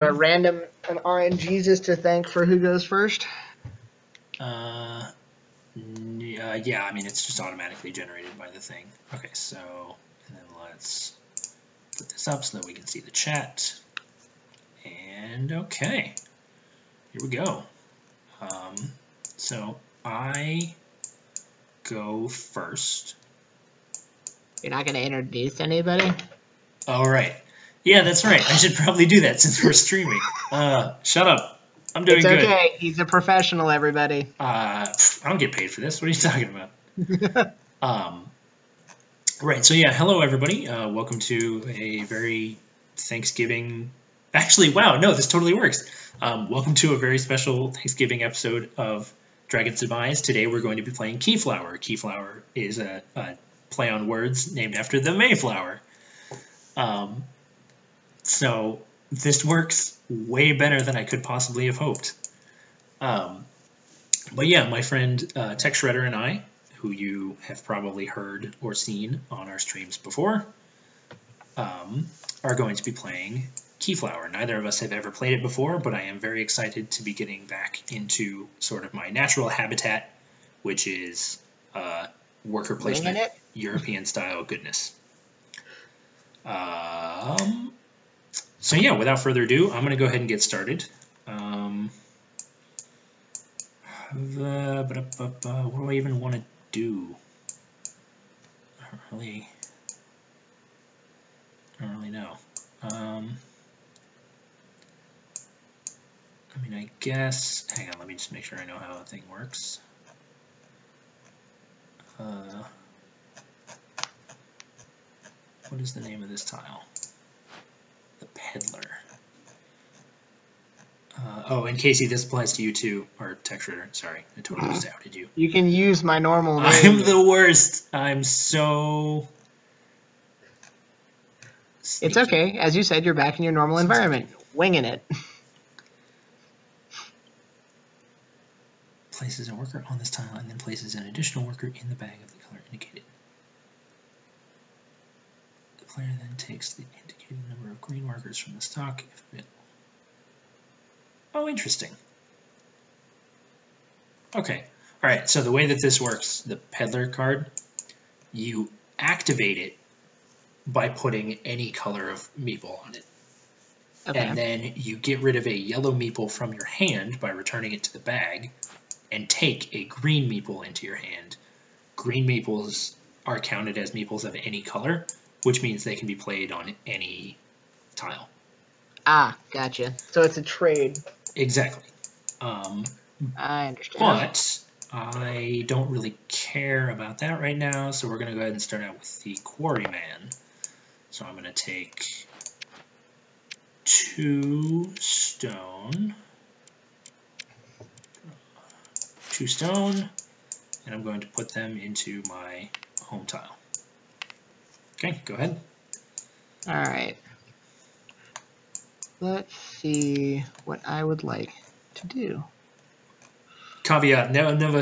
Random and RNGs to thank for who goes first? Yeah, I mean, it's just automatically generated by the thing. Okay, so, and then let's put this up so that we can see the chat. And okay, here we go. So I go first. You're not going to introduce anybody? All right. Yeah, that's right. I should probably do that since we're streaming. Shut up. I'm doing good. It's okay. He's a professional, everybody. I don't get paid for this. What are you talking about? Right. So yeah, hello everybody. Welcome to a very Thanksgiving. Actually, wow, no, this totally works. Welcome to a very special Thanksgiving episode of Dragon's Demize. Today we're going to be playing Keyflower. Keyflower is a play on words named after the Mayflower. So this works way better than I could possibly have hoped. But yeah, my friend Tech Shredder and I, who you have probably heard or seen on our streams before, are going to be playing Keyflower. Neither of us have ever played it before, but I am very excited to be getting back into sort of my natural habitat, which is worker placement, European-style goodness. So yeah, without further ado, I'm going to go ahead and get started. What do I even want to do? I don't really know. I mean, I guess. Hang on, let me just make sure I know how the thing works. What is the name of this tile? The Peddler. Oh, and Casey, this applies to you too, or Tech Shredder. Sorry, I totally just outed you. You can use my normal name. I'm the worst. I'm so sneaky. It's okay. As you said, you're back in your normal environment. Winging it. Places a worker on this tile and then places an additional worker in the bag of the color indicated. The player then takes the indicated number of green markers from the stock if available. Oh, interesting. Okay. All right, so the way that this works, the Peddler card, you activate it by putting any color of meeple on it. Okay. And then you get rid of a yellow meeple from your hand by returning it to the bag and take a green meeple into your hand. Green meeples are counted as meeples of any color, which means they can be played on any tile. Ah, gotcha. So it's a trade. Exactly. I understand. But I don't really care about that right now, so we're going to go ahead and start out with the Quarryman. So I'm going to take 2 stone, and I'm going to put them into my home tile. Okay, go ahead. All right. Let's see what I would like to do. Caveat, neither of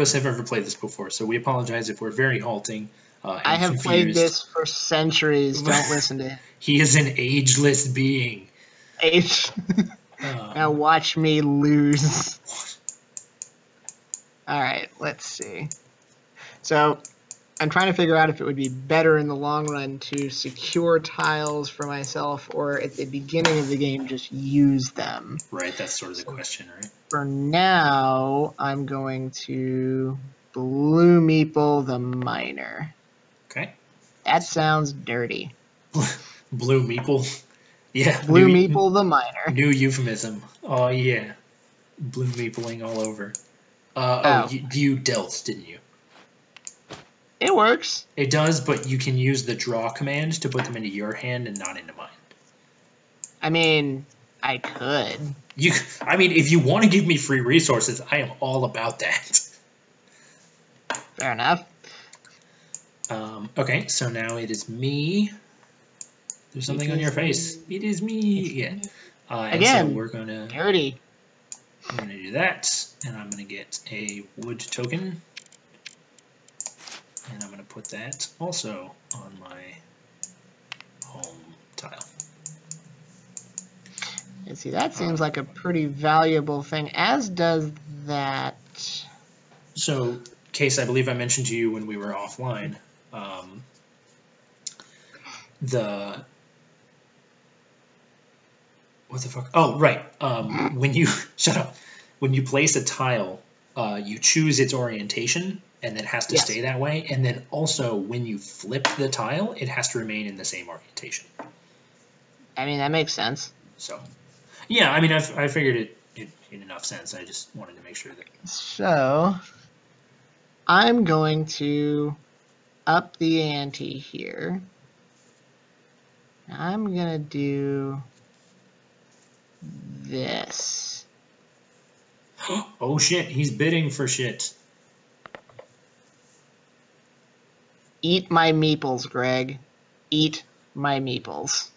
us have ever played this before, so we apologize if we're very halting and I have confused. Played this for centuries. Don't listen to it. He is an ageless being. Now watch me lose. All right, let's see. So I'm trying to figure out if it would be better in the long run to secure tiles for myself or at the beginning of the game just use them. Right, that's sort of the question, right? For now, I'm going to Blue Meeple the Miner. Okay. That sounds dirty. Blue Meeple? Yeah. Blue Meeple the Miner. New euphemism. Oh, yeah. Blue Meepling all over. You dealt, didn't you? It works. It does, but you can use the draw command to put them into your hand and not into mine. I mean, I could. I mean, if you want to give me free resources, I am all about that. Fair enough. Okay, so now it is me. There's something on your face. It is me. Yeah. Again, so we're gonna. Dirty. I'm gonna do that, and I'm gonna get a wood token. And I'm going to put that also on my home tile. And see, that seems like a pretty valuable thing, as does that. So, Case, I believe I mentioned to you when we were offline, what the fuck? Oh, right. When you shut up, when you place a tile, you choose its orientation, and it has to stay that way. And then also, when you flip the tile, it has to remain in the same orientation. I mean, that makes sense. So, yeah, I mean, I figured it made enough sense. I just wanted to make sure that. So, I'm going to up the ante here. I'm going to do this. Oh shit, he's bidding for shit. Eat my meeples, Greg. Eat my meeples.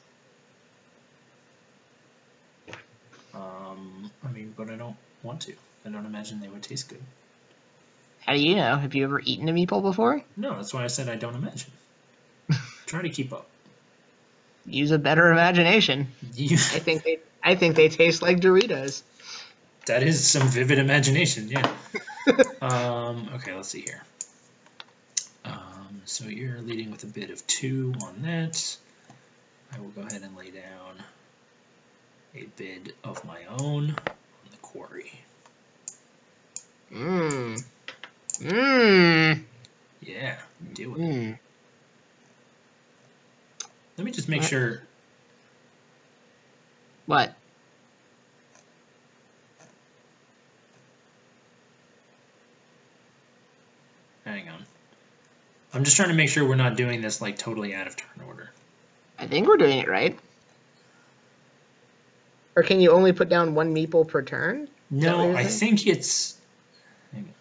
I mean, but I don't want to. I don't imagine they would taste good. How do you know? Have you ever eaten a meeple before? No, that's why I said I don't imagine. Try to keep up. Use a better imagination. I think they taste like Doritos. That is some vivid imagination, yeah. Okay, let's see here. So you're leading with a bid of 2 on that. I will go ahead and lay down a bid of my own on the quarry. Yeah, do it. Let me just make sure. What? Hang on. I'm just trying to make sure we're not doing this like totally out of turn order. I think we're doing it right. Or can you only put down 1 meeple per turn? No, I think it's... Hang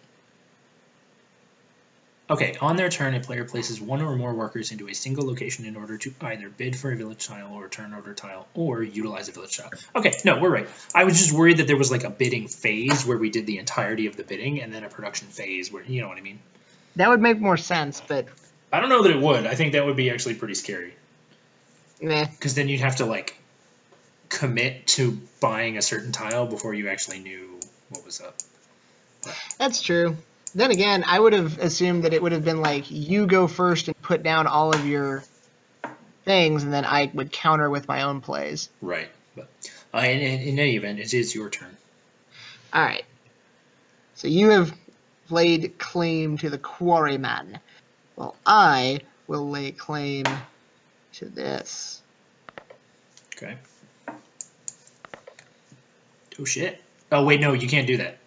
on. Okay, on their turn, a player places 1 or more workers into a single location in order to either bid for a village tile or a turn order tile or utilize a village tile. Okay, no, we're right. I was just worried that there was like a bidding phase where we did the entirety of the bidding and then a production phase where, you know what I mean? That would make more sense, but... I don't know that it would. I think that would be actually pretty scary. Meh. Because then you'd have to, like, commit to buying a certain tile before you actually knew what was up. But. That's true. Then again, I would have assumed that it would have been like, you go first and put down all of your things, and then I would counter with my own plays. Right. But in any event, it is your turn. All right. So you have laid claim to the quarryman. Well, I will lay claim to this. Okay. Oh, shit. Oh, wait, no, you can't do that.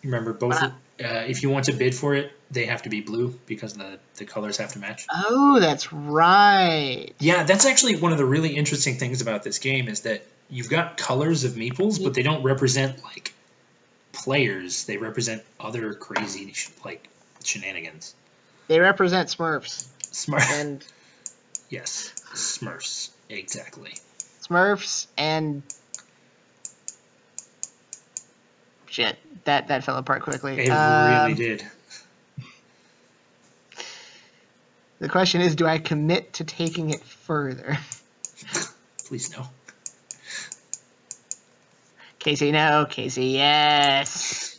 Remember, both. If you want to bid for it, they have to be blue because the colors have to match. Oh, that's right. Yeah, that's actually one of the really interesting things about this game is that you've got colors of meeples, but they don't represent, like, players. They represent other crazy, like, shenanigans. They represent Smurfs. And yes, Smurfs, exactly. Smurfs and shit. That fell apart quickly. It really did. The question is, do I commit to taking it further? Please no. Casey, no. Casey, yes.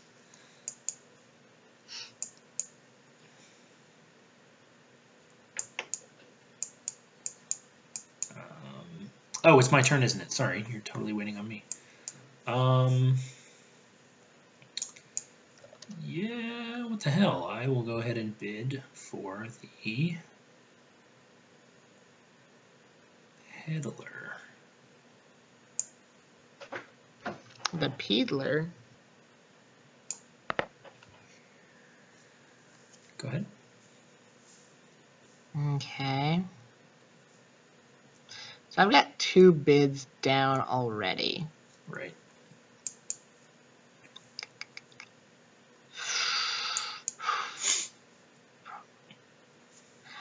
Oh, it's my turn, isn't it? Sorry, you're totally waiting on me. Yeah, what the hell? I will go ahead and bid for the peddler. The peddler? Go ahead. Okay. So I've got 2 bids down already. Right.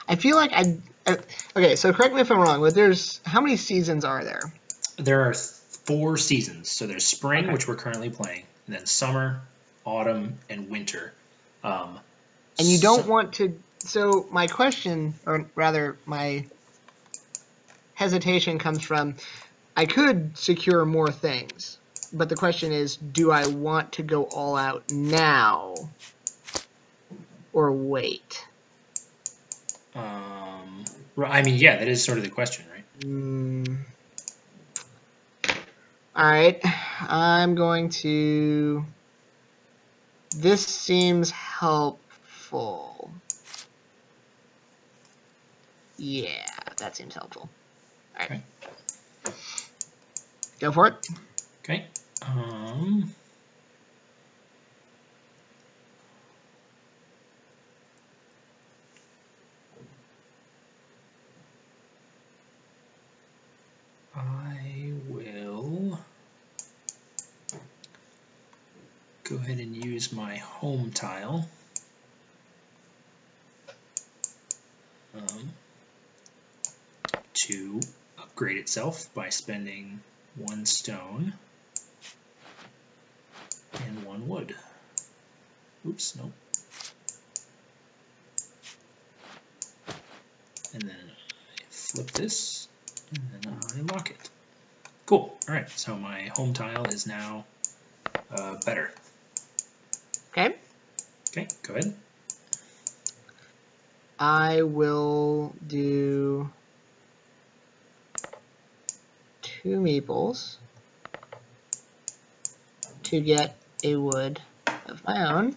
I feel like okay, so correct me if I'm wrong, but how many seasons are there? There are 4 seasons. So there's spring, which we're currently playing, and then summer, autumn, and winter. And you don't want to... So my question, or rather my hesitation comes from, I could secure more things, but the question is, do I want to go all out now or wait? I mean, yeah, that is sort of the question, right? All right, I'm going to... This seems helpful. Yeah, that seems helpful. All right. Okay. Go for it. Okay. I will go ahead and use my home tile. To upgrade itself by spending 1 stone and 1 wood. Oops, nope. And then I flip this, and then I lock it. Cool. All right, so my home tile is now better. Okay. Okay, go ahead. I will do 2 meeples to get a wood of my own.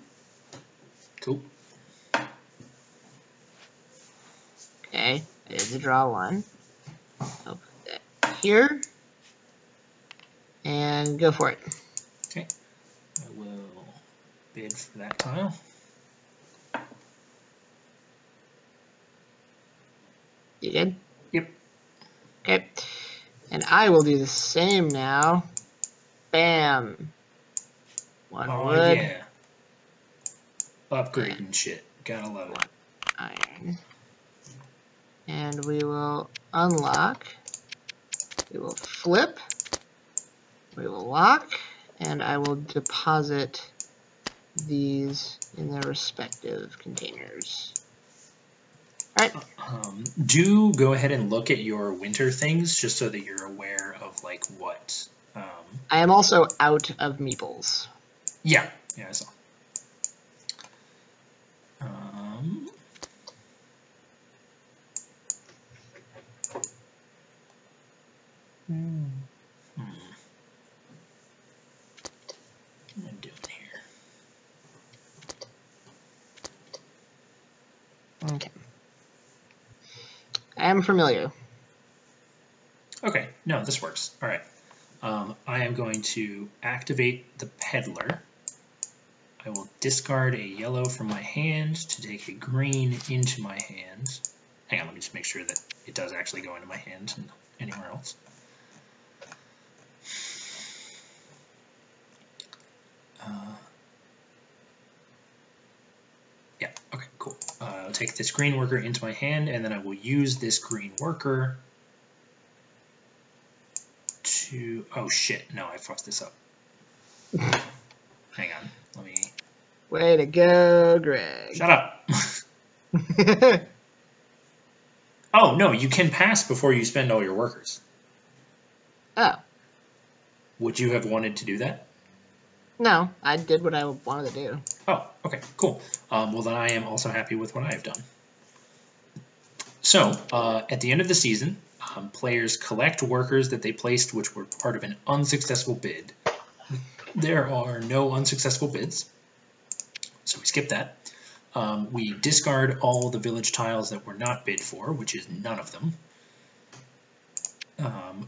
Cool. Okay, I did the draw 1. I'll put that here. And go for it. Okay. I will bid for that tile. You did? Yep. Okay. And I will do the same now. Bam. 1 wood. Yeah. Upgrading shit. Gotta love it. Iron. And we will unlock. We will flip. We will lock. And I will deposit these in their respective containers. All right. Do go ahead and look at your winter things just so that you're aware of like what. I am also out of meeples. Yeah, I saw. What am I doing here? Okay. I am familiar. Okay, no, this works. All right. I am going to activate the peddler. I will discard a yellow from my hand to take a green into my hand. Hang on, let me just make sure that it does actually go into my hand and anywhere else. Yeah, okay, cool. I'll take this green worker into my hand, and then I will use this green worker to... Oh, shit. No, I fucked this up. Hang on. Let me... Way to go, Greg. Shut up. Oh, no, you can pass before you spend all your workers. Oh. Would you have wanted to do that? No, I did what I wanted to do. Oh, okay, cool. Well, then I am also happy with what I have done. So, at the end of the season, players collect workers that they placed which were part of an unsuccessful bid. There are no unsuccessful bids, so we skip that. We discard all the village tiles that were not bid for, which is none of them.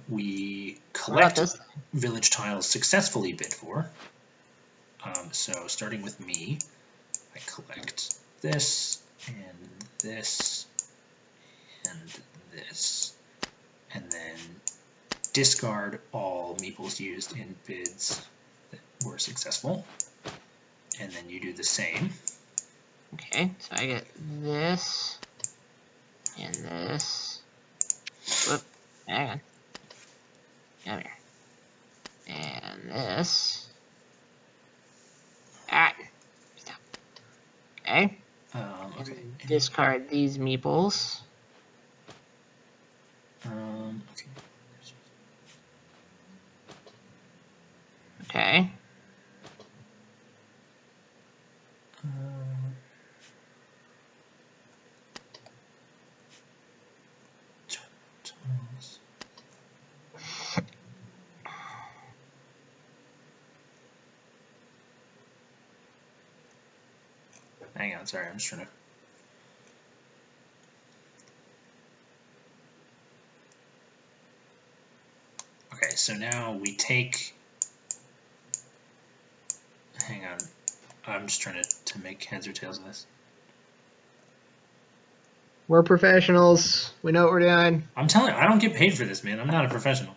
We collect village tiles successfully bid for. So starting with me, I collect this, and this, and this, and then discard all meeples used in bids that were successful. And then you do the same. Okay, so I get this, and this. Whoop, hang on. Come here. And this. Ah, stop. Okay. Okay. Discard these meeples. Okay. Okay. Hang on, sorry, I'm just trying to. Okay, so now we take. Hang on, I'm just trying to make heads or tails of this. We're professionals. We know what we're doing. I'm telling you, I don't get paid for this, man. I'm not a professional.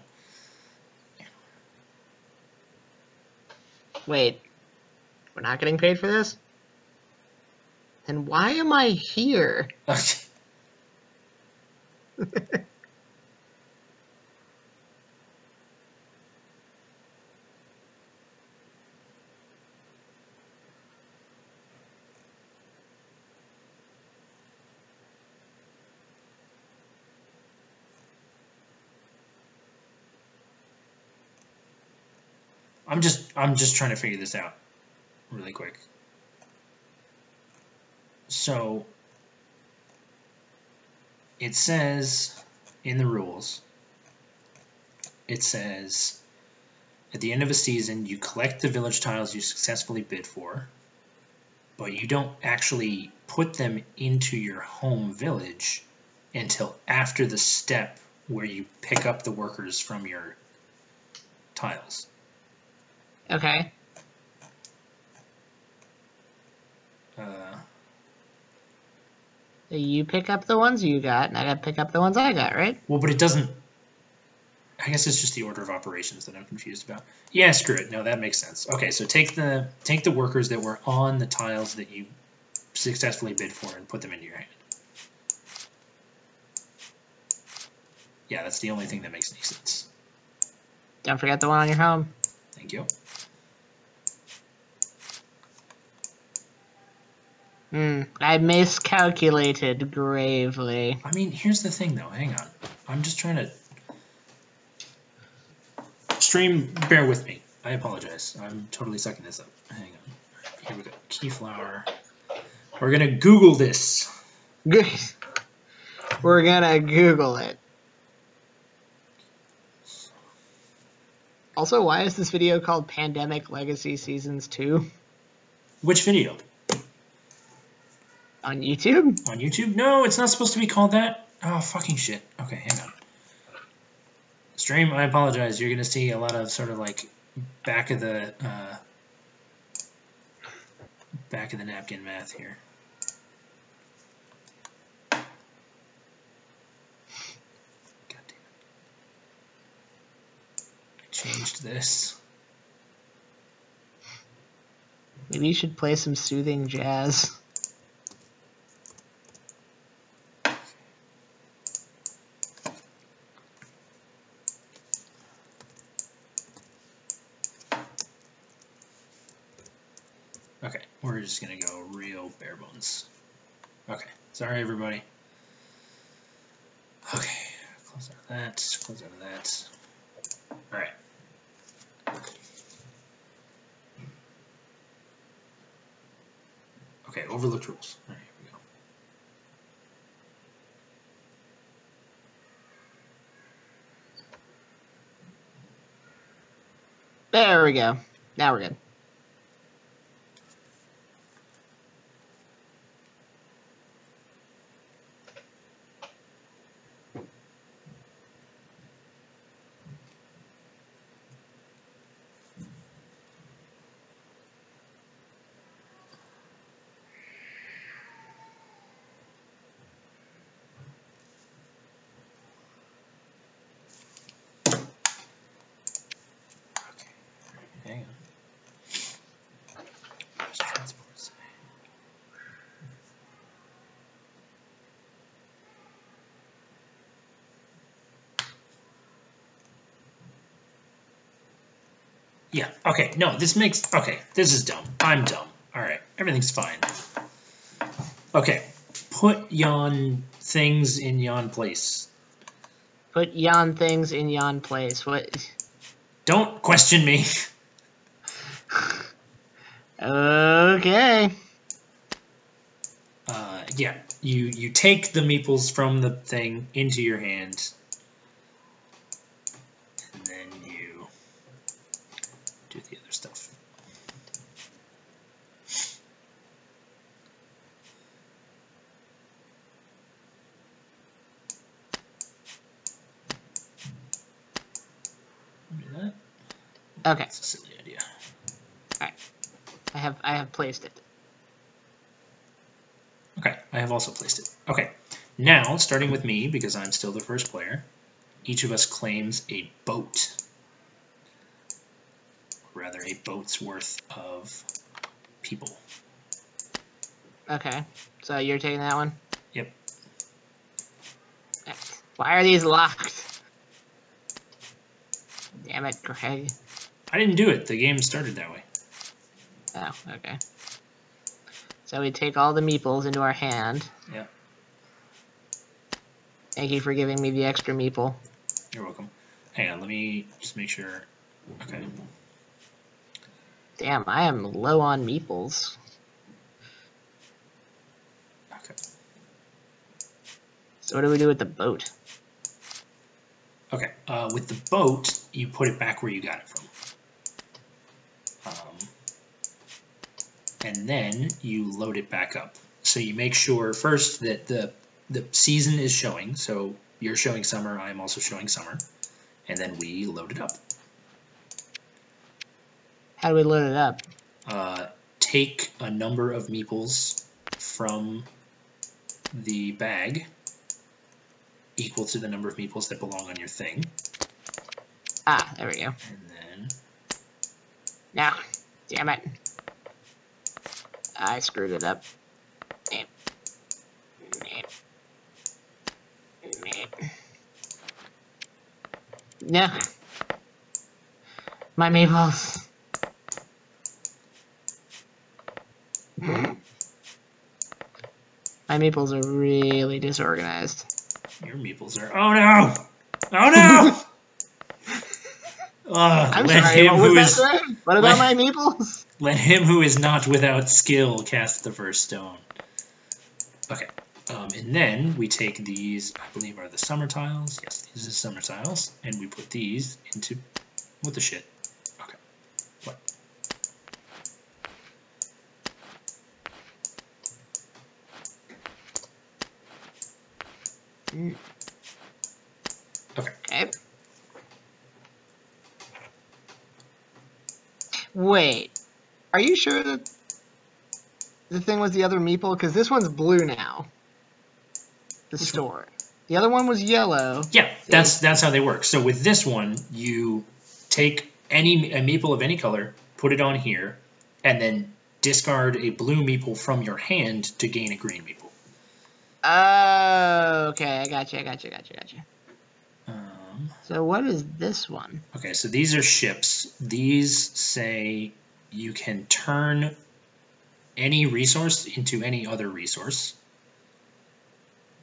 Wait, we're not getting paid for this? Then why am I here? Okay. I'm just trying to figure this out really quick. So it says in the rules, it says at the end of a season you collect the village tiles you successfully bid for, but you don't actually put them into your home village until after the step where you pick up the workers from your tiles. Okay. You pick up the ones you got, and I gotta pick up the ones I got, right? Well, but it doesn't. I guess it's just the order of operations that I'm confused about. Yeah, screw it. No, that makes sense. Okay, so take the workers that were on the tiles that you successfully bid for and put them into your hand. Yeah, that's the only thing that makes any sense. Don't forget the one on your home. Thank you. I miscalculated gravely. I mean, here's the thing, though. Hang on. I'm just trying to... Stream, bear with me. I apologize. I'm totally sucking this up. Hang on. Here we go. Keyflower. We're going to Google this. We're going to Google it. Also, why is this video called Pandemic Legacy Seasons 2? Which video? On YouTube? On YouTube? No, it's not supposed to be called that. Oh, fucking shit. Okay, hang on. Stream, I apologize. You're going to see a lot of sort of like back of the napkin math here. God damn it. I changed this. Maybe you should play some soothing jazz. Okay, we're just gonna go real bare bones. Okay, sorry everybody. Okay, close out of that, close out of that. Alright. Okay, overlooked rules. Alright, here we go. There we go. Now we're good. Hang on. Where's transport say? Yeah, okay, no, this makes, okay, this is dumb. I'm dumb. Alright, everything's fine. Okay, put yon things in yon place. Put yon things in yon place. What? Don't question me. Okay. Yeah, you take the meeples from the thing into your hand, and then you do the other stuff. Do that. Okay. That's a silly idea. All right. I have placed it. Okay, I have also placed it. Okay, now starting with me because I'm still the first player, each of us claims a boat. Or rather, a boat's worth of people. Okay. So you're taking that one? Yep. Why are these locked? Damn it, Greg. I didn't do it. The game started that way. Oh, okay. So we take all the meeples into our hand. Yep. Thank you for giving me the extra meeple. You're welcome. Hang on, let me just make sure. Okay. Damn, I am low on meeples. Okay. So what do we do with the boat? Okay. With the boat, you put it back where you got it from. And then you load it back up. So you make sure first that the season is showing. So you're showing summer, I'm also showing summer. And then we load it up. How do we load it up? Take a number of meeples from the bag equal to the number of meeples that belong on your thing. Ah, there we go. And then... No, damn it. I screwed it up. No. My meeples. My meeples are really disorganized. Your meeples are... Oh no! Oh no! I'm sorry, what was that? What about my meeples? Let him who is not without skill cast the first stone. Okay. And then we take these, I believe are the summer tiles. Yes, these are the summer tiles. And we put these into... What the shit? Okay. What? Okay. Wait. Are you sure that the thing was the other meeple? Because this one's blue now. The store. The other one was yellow. Yeah, that's how they work. So with this one, you take a meeple of any color, put it on here, and then discard a blue meeple from your hand to gain a green meeple. Oh, okay. I gotcha. So what is this one? Okay, so these are ships. These say you can turn any resource into any other resource.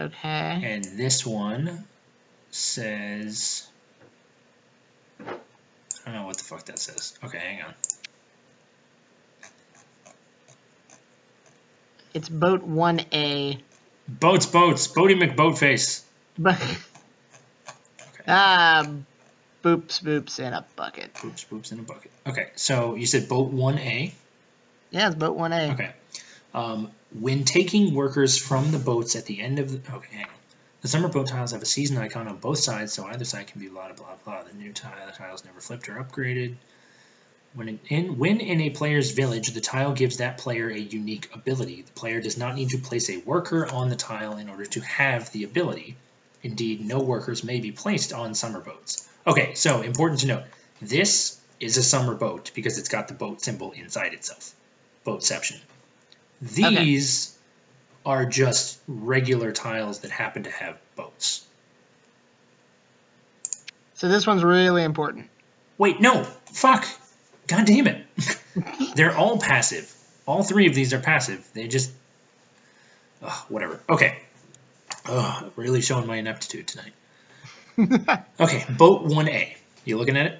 Okay. And this one says... I don't know what the fuck that says. Okay, hang on. It's boat 1A. Boats. Boaty McBoatface. Okay. Boops in a bucket. Boops in a bucket. Okay, so you said boat 1A? Yeah, it's boat 1A. Okay. When taking workers from the boats at the end of the... Okay, hang on. The summer boat tiles have a season icon on both sides, so either side can be blah, blah, blah. The new tiles never flipped or upgraded. When in a player's village, the tile gives that player a unique ability. The player does not need to place a worker on the tile in order to have the ability. Indeed, no workers may be placed on summer boats. Okay, so important to note. This is a summer boat because it's got the boat symbol inside itself. Boatception. These are just regular tiles that happen to have boats. So this one's really important. Wait, no. Fuck. God damn it. They're all passive. All three of these are passive. They just... whatever. Okay. Really showing my ineptitude tonight. Okay, boat 1A. You looking at it?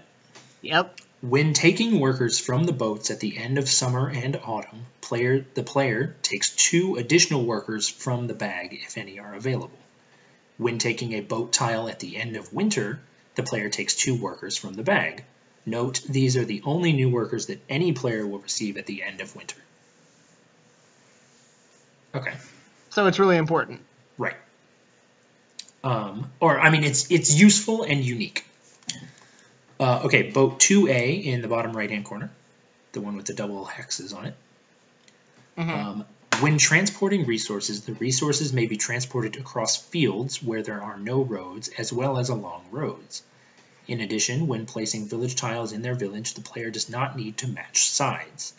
Yep. When taking workers from the boats at the end of summer and autumn, the player takes 2 additional workers from the bag if any are available. When taking a boat tile at the end of winter, the player takes 2 workers from the bag. Note, these are the only new workers that any player will receive at the end of winter. Okay. So it's really important. Right. It's useful and unique. Okay, boat 2A in the bottom right-hand corner, the one with the double hexes on it. Mm-hmm. When transporting resources, the resources may be transported across fields where there are no roads, as well as along roads. In addition, when placing village tiles in their village, the player does not need to match sides.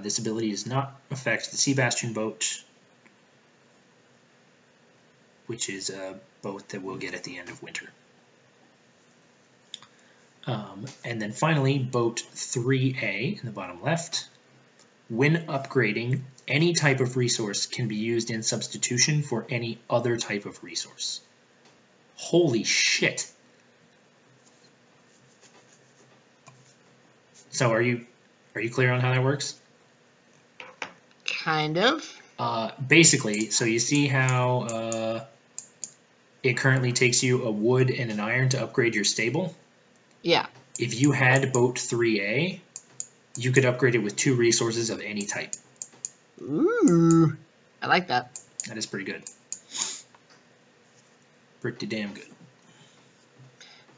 This ability does not affect the Sea Bastion boat, which is a boat that we'll get at the end of winter. And then finally, boat 3A in the bottom left. When upgrading, any type of resource can be used in substitution for any other type of resource. Holy shit. So are you clear on how that works? Kind of. Basically, so you see how it currently takes you a wood and an iron to upgrade your stable? Yeah. If you had boat 3A, you could upgrade it with 2 resources of any type. Ooh, I like that. That is pretty good. Pretty damn good.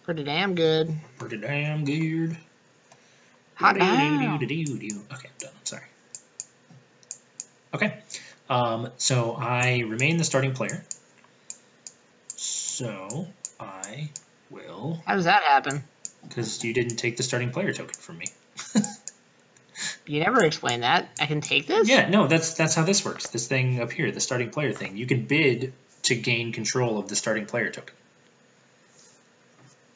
Pretty damn good. Pretty damn good. Hot damn. Okay, I'm done. I'm sorry. Okay. So I remain the starting player. So I will... How does that happen? Because you didn't take the starting player token from me. You never explained that. I can take this? Yeah, no, that's how this works. This thing up here, the starting player thing. You can bid to gain control of the starting player token.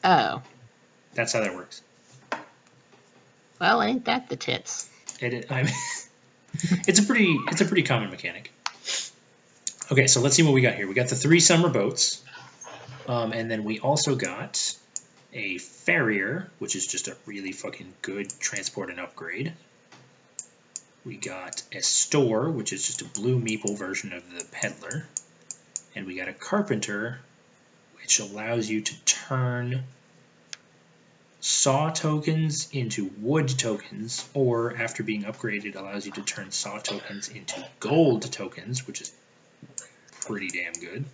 Oh. That's how that works. Well, ain't that the tits? It's a pretty common mechanic. Okay, so let's see what we got here. We got the 3 summer boats, and then we also got a farrier, which is just a really fucking good transport and upgrade. We got a store, which is just a blue meeple version of the peddler. And we got a carpenter, which allows you to turn saw tokens into wood tokens, or after being upgraded, allows you to turn saw tokens into gold tokens, which is pretty damn good.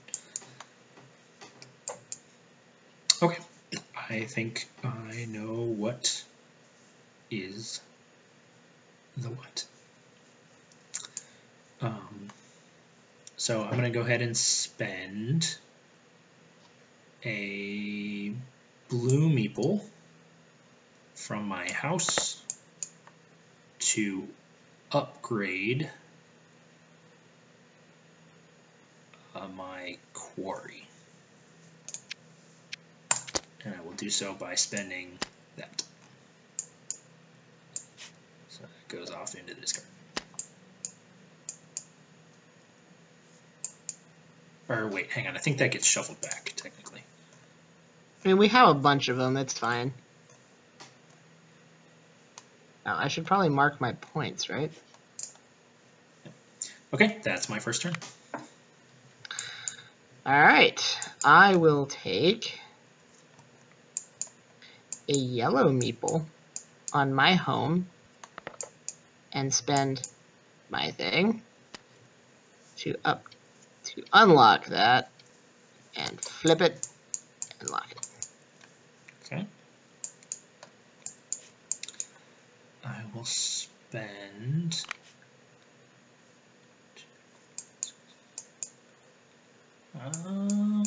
Okay, I think I know what is the what. So I'm going to go ahead and spend a blue meeple from my house to upgrade my quarry. And I will do so by spending that. So that goes off into this card. Or wait, hang on. I think that gets shuffled back, technically. I mean, we have a bunch of them. It's fine. Oh, I should probably mark my points, right? Okay, that's my first turn. Alright. I will take a yellow meeple on my home and spend my thing to unlock that and flip it and lock it. Okay. I will spend I'll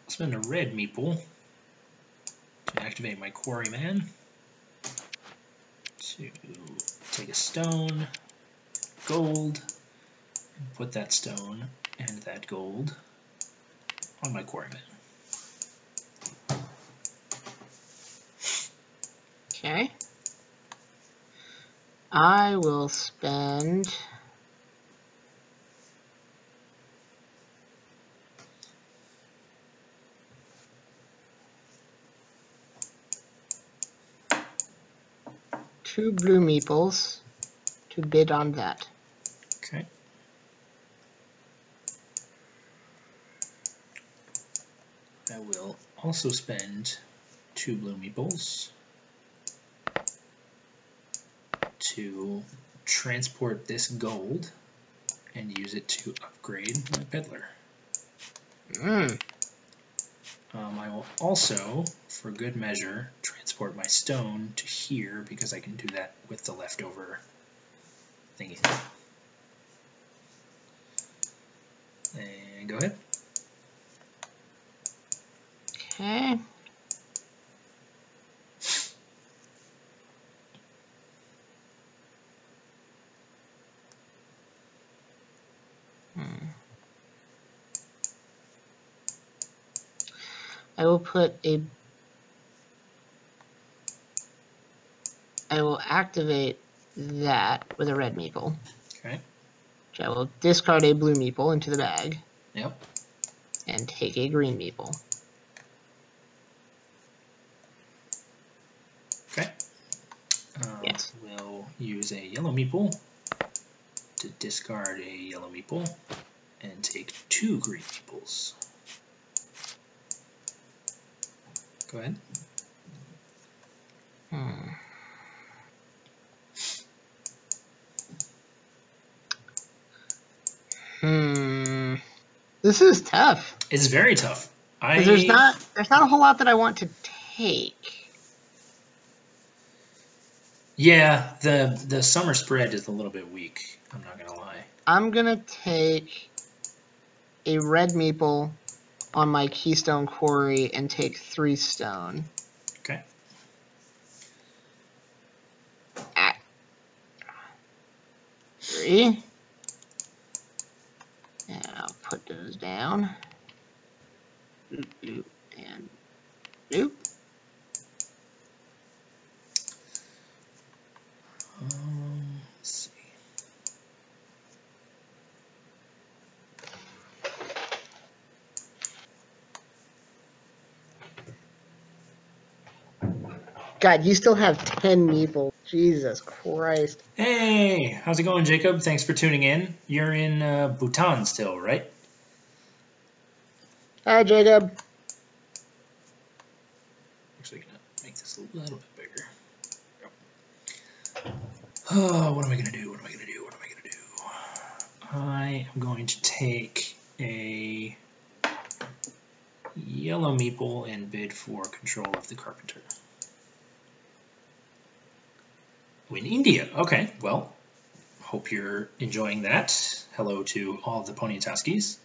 spend a red meeple to activate my quarryman, to take a stone, gold, and put that stone and that gold on my quarryman. Okay. I will spend 2 blue meeples to bid on that. Okay. I will also spend 2 blue meeples to transport this gold and use it to upgrade my peddler. I will also, for good measure, transport my stone to here because I can do that with the leftover thingy. And go ahead. Okay. I will activate that with a red meeple. Okay. Which I will discard a blue meeple into the bag. Yep. And take a green meeple. Okay. Yes. We'll use a yellow meeple to discard a yellow meeple and take 2 green meeples. Go ahead. This is tough. It's very tough. There's not a whole lot that I want to take. Yeah, the summer spread is a little bit weak. I'm not gonna lie. I'm gonna take a red meeple on my keystone quarry and take 3 stone. Okay. 3. And I'll put those down. Boop, boop, and boop. Let's see. God, you still have 10 meeples. Jesus Christ. Hey, how's it going, Jacob? Thanks for tuning in. You're in Bhutan still, right? Hi, Jacob. Actually, gonna make this a little bit bigger. Oh, what am I gonna do? What am I gonna do? What am I gonna do? I am going to take a yellow meeple and bid for control of the carpenter. Oh, in India. Okay, well, hope you're enjoying that. Hello to all the Ponytaskis.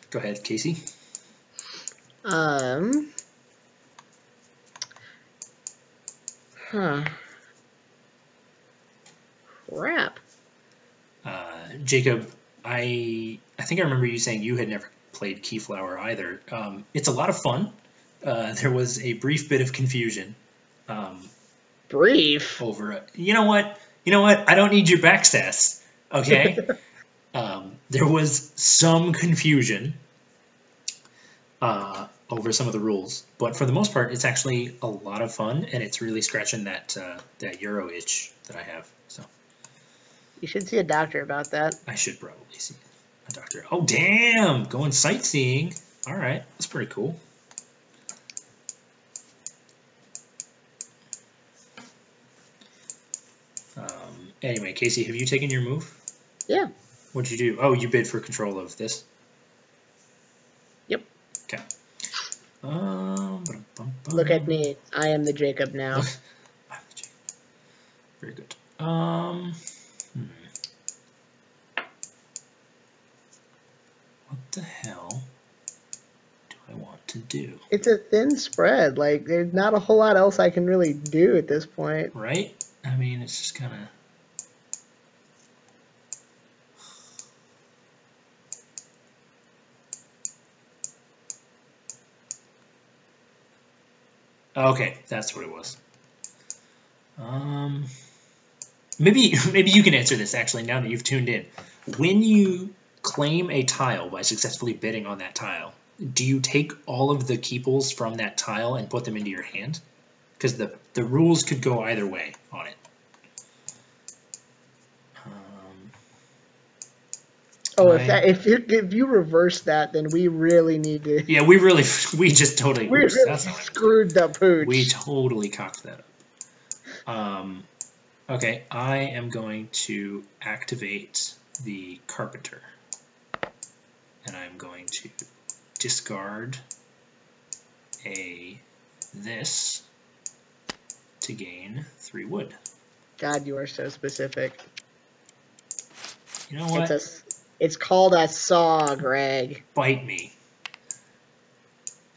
Go ahead, Casey. Crap. Jacob, I think I remember you saying you had never played Keyflower either. It's a lot of fun. There was a brief bit of confusion. Brief? Over you know what? I don't need your backstats, okay? There was some confusion over some of the rules, but for the most part, it's actually a lot of fun, and it's really scratching that Euro itch that I have. So you should see a doctor about that. I should probably see a doctor. Oh damn, going sightseeing. All right, that's pretty cool. Anyway, Casey, have you taken your move? Yeah. What'd you do? Oh, you bid for control of this? Yep. Okay. Look at me. I am the Jacob now. I'm the Jacob. Very good. What the hell do I want to do? It's a thin spread. Like, there's not a whole lot else I can really do at this point. Right? I mean, it's just kind of... Okay, that's what it was. Maybe you can answer this, actually, now that you've tuned in. When you claim a tile by successfully bidding on that tile, do you take all of the keeples from that tile and put them into your hand? because the rules could go either way on it. If you reverse that, then we really need to. Yeah, we just totally. We oops, really that's not screwed the pooch. We totally cocked that up. Okay, I am going to activate the carpenter, and I'm going to discard this to gain 3 wood. God, you are so specific. You know what? It's called a saw, Greg. Bite me.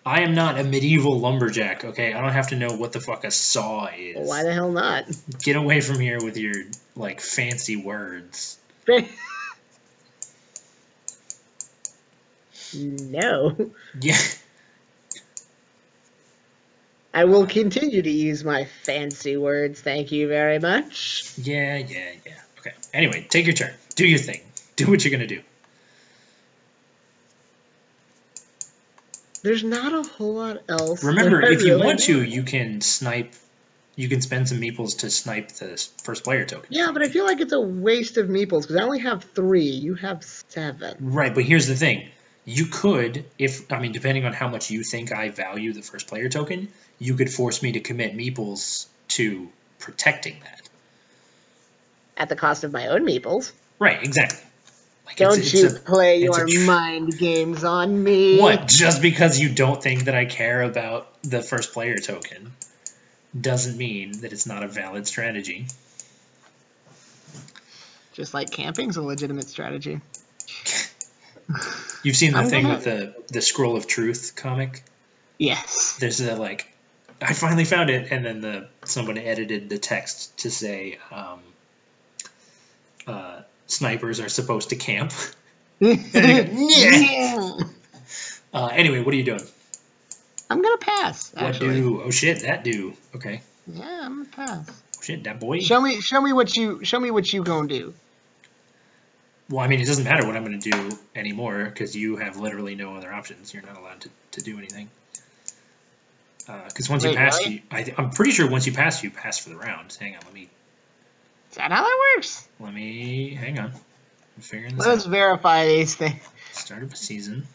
I am not a medieval lumberjack, okay? I don't have to know what the fuck a saw is. Well, why the hell not? Get away from here with your, like, fancy words. No. Yeah. I will continue to use my fancy words, thank you very much. Yeah. Okay. Anyway, take your turn. Do your thing. Do what you're gonna do. There's not a whole lot else. Remember, if you want to, you can snipe. You can spend some meeples to snipe the first player token. Yeah, but I feel like it's a waste of meeples because I only have 3. You have 7. Right, but here's the thing. You could, depending on how much you think I value the first player token, you could force me to commit meeples to protecting that. At the cost of my own meeples. Right, exactly. Like Don't you play your mind games on me. What? Just because you don't think that I care about the first player token doesn't mean that it's not a valid strategy. Just like camping's a legitimate strategy. You've seen the thing with the Scroll of Truth comic? Yes. There's I finally found it, and then someone edited the text to say, snipers are supposed to camp. Yeah. Anyway, what are you doing? I'm gonna pass. Actually. What do? Oh shit, that do. Okay. Yeah, I'm gonna pass. Oh, shit, that boy. Show me what you gonna do. Well, I mean, it doesn't matter what I'm gonna do anymore because you have literally no other options. You're not allowed to do anything. Because once you pass, really? I'm pretty sure once you pass for the round. Hang on, let me. Is that how that works? Hang on. I'm figuring this out. Let's verify these things. Start of a season.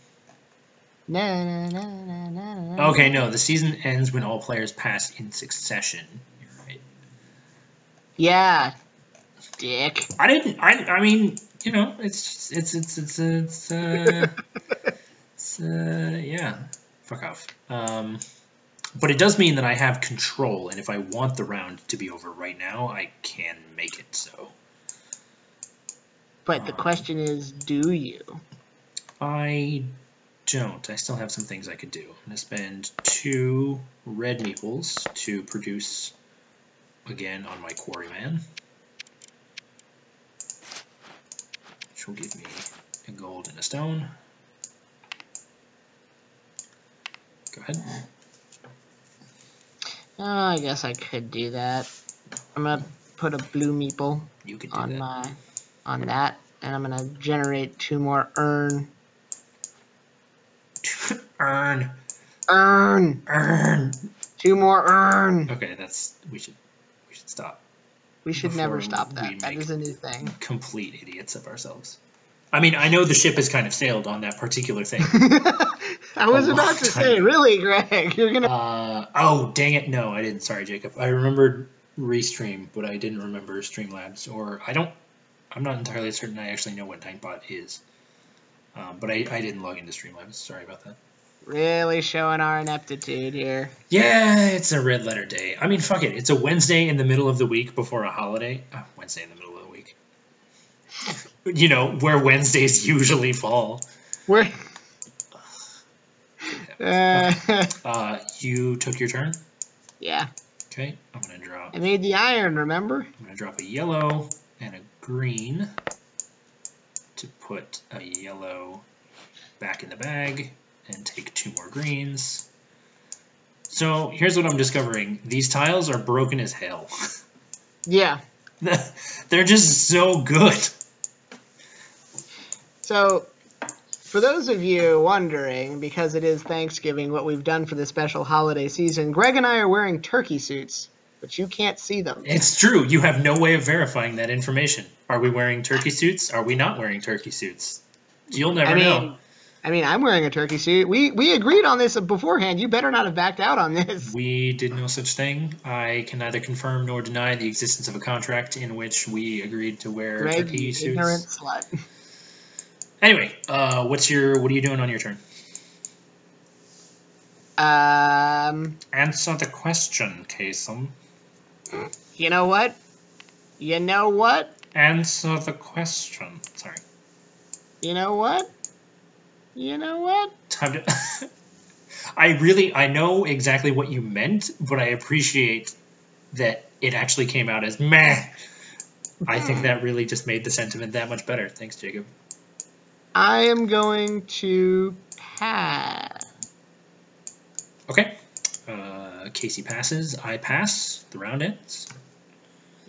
No. Okay, no, the season ends when all players pass in succession. You're right. Yeah, dick. I mean, you know, it's yeah. Fuck off. But it does mean that I have control, and if I want the round to be over right now, I can make it so. But the question is, do you? I don't. I still have some things I could do. I'm going to spend 2 red meeples to produce, again, on my quarryman. Which will give me a gold and a stone. Go ahead. I guess I could do that. I'm gonna put a blue meeple on that, and I'm gonna generate 2 more earn. Earn. 2 more earn. Okay, we should stop. We should never stop that. That is a new thing. Complete idiots of ourselves. I mean, I know the ship has kind of sailed on that particular thing. I was about to say, really, Greg? You're gonna. Oh, dang it! No, I didn't. Sorry, Jacob. I remembered Restream, but I didn't remember Streamlabs, or I'm not entirely certain I actually know what Nightbot is. But I didn't log into Streamlabs. Sorry about that. Really showing our ineptitude here. Yeah, it's a red letter day. I mean, fuck it. It's a Wednesday in the middle of the week before a holiday. Wednesday in the middle of the week. You know, where Wednesdays usually fall. Where? You took your turn? Yeah. Okay, I'm going to drop... I made the iron, remember? I'm going to drop a yellow and a green to put a yellow back in the bag and take 2 more greens. So, here's what I'm discovering. These tiles are broken as hell. Yeah. They're just so good. So, For those of you wondering, because it is Thanksgiving, what we've done for the special holiday season, Greg and I are wearing turkey suits, but you can't see them. It's true. You have no way of verifying that information. Are we wearing turkey suits? Are we not wearing turkey suits? You'll never know. I mean, I'm wearing a turkey suit. We agreed on this beforehand. You better not have backed out on this. We did no such thing. I can neither confirm nor deny the existence of a contract in which we agreed to wear turkey suits. Ignorant slut. Anyway, what are you doing on your turn? Answer the question, Kasem. You know what? Answer the question. Sorry. You know what? Time to. I know exactly what you meant, but I appreciate that it actually came out as meh. I think that really just made the sentiment that much better. Thanks, Jacob. I am going to pass. Okay. Casey passes. I pass. The round ends.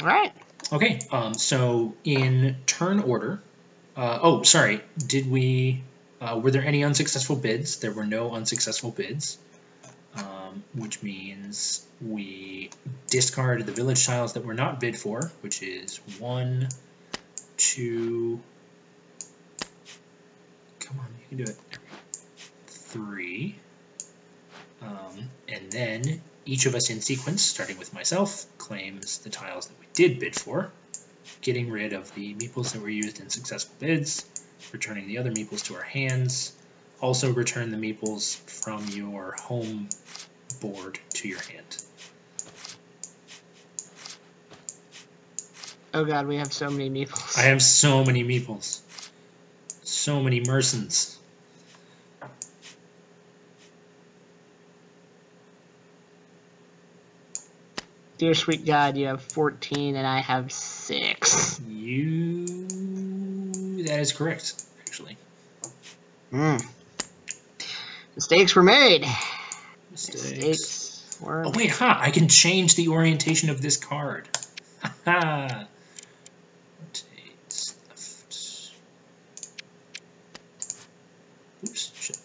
All right. Okay. So in turn order. Oh, sorry. Did we? Were there any unsuccessful bids? There were no unsuccessful bids, which means we discard the village tiles that were not bid for, which is 1, 2. Come on, you can do it. 3. And then each of us in sequence, starting with myself, claims the tiles that we did bid for, getting rid of the meeples that were used in successful bids, returning the other meeples to our hands. Also return the meeples from your home board to your hand. Oh god, we have so many meeples. I have so many meeples. So many mercens. Dear sweet God, you have 14 and I have 6. That is correct, actually. Mistakes were made. Mistakes were Oh wait, I can change the orientation of this card. Rotate left. Oops, shit.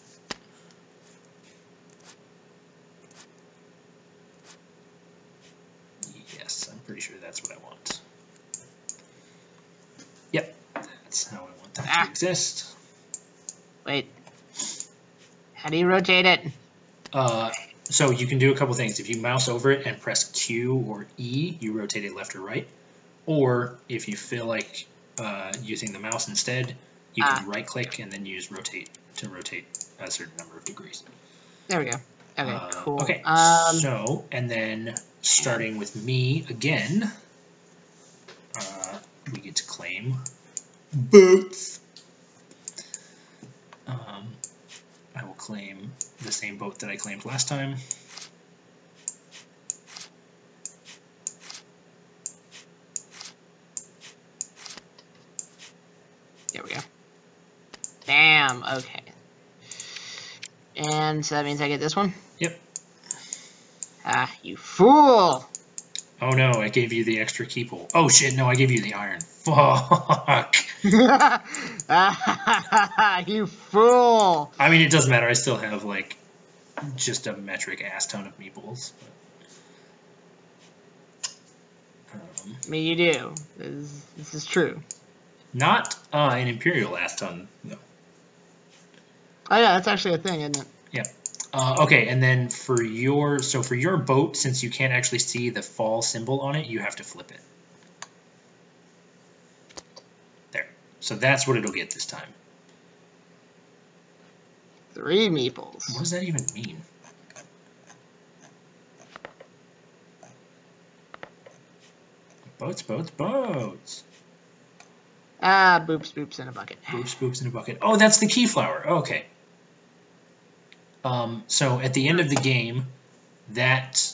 Yes, I'm pretty sure that's what I want. Yep, that's how I want that to exist. Wait. How do you rotate it? So you can do a couple things. If you mouse over it and press Q or E, you rotate it left or right. Or if you feel like using the mouse instead, you can right-click and then use rotate to rotate a certain number of degrees. There we go. Okay, cool. Okay, so, and then starting with me again, we get to claim boats. I will claim the same boat that I claimed last time. There we go. Damn, okay. And so that means I get this one? Yep. Ah, you fool! Oh no, I gave you the extra key pull. Oh shit, no, I gave you the iron. Fuck! You fool! I mean, it doesn't matter. I still have, like, just a metric ass ton of meeples. I mean, you do. This is true. Not an imperial ass ton, no. Oh yeah, that's actually a thing, isn't it? Yeah. Okay, and then for your boat, since you can't actually see the fall symbol on it, you have to flip it. There. So that's what it'll get this time. 3 meeples. What does that even mean? Boats, boats, boats. Ah, boops, boops in a bucket. Boops, boops in a bucket. Oh, that's the Keyflower. Okay. So at the end of the game, that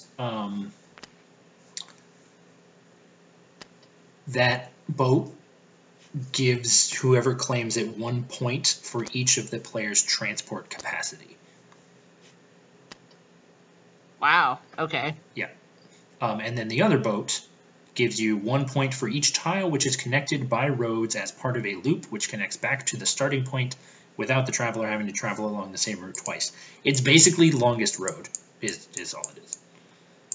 boat gives whoever claims it 1 point for each of the player's transport capacity. Wow, okay. Yeah. And then the other boat gives you 1 point for each tile which is connected by roads as part of a loop which connects back to the starting point without the traveler having to travel along the same route twice. It's basically longest road is all it is.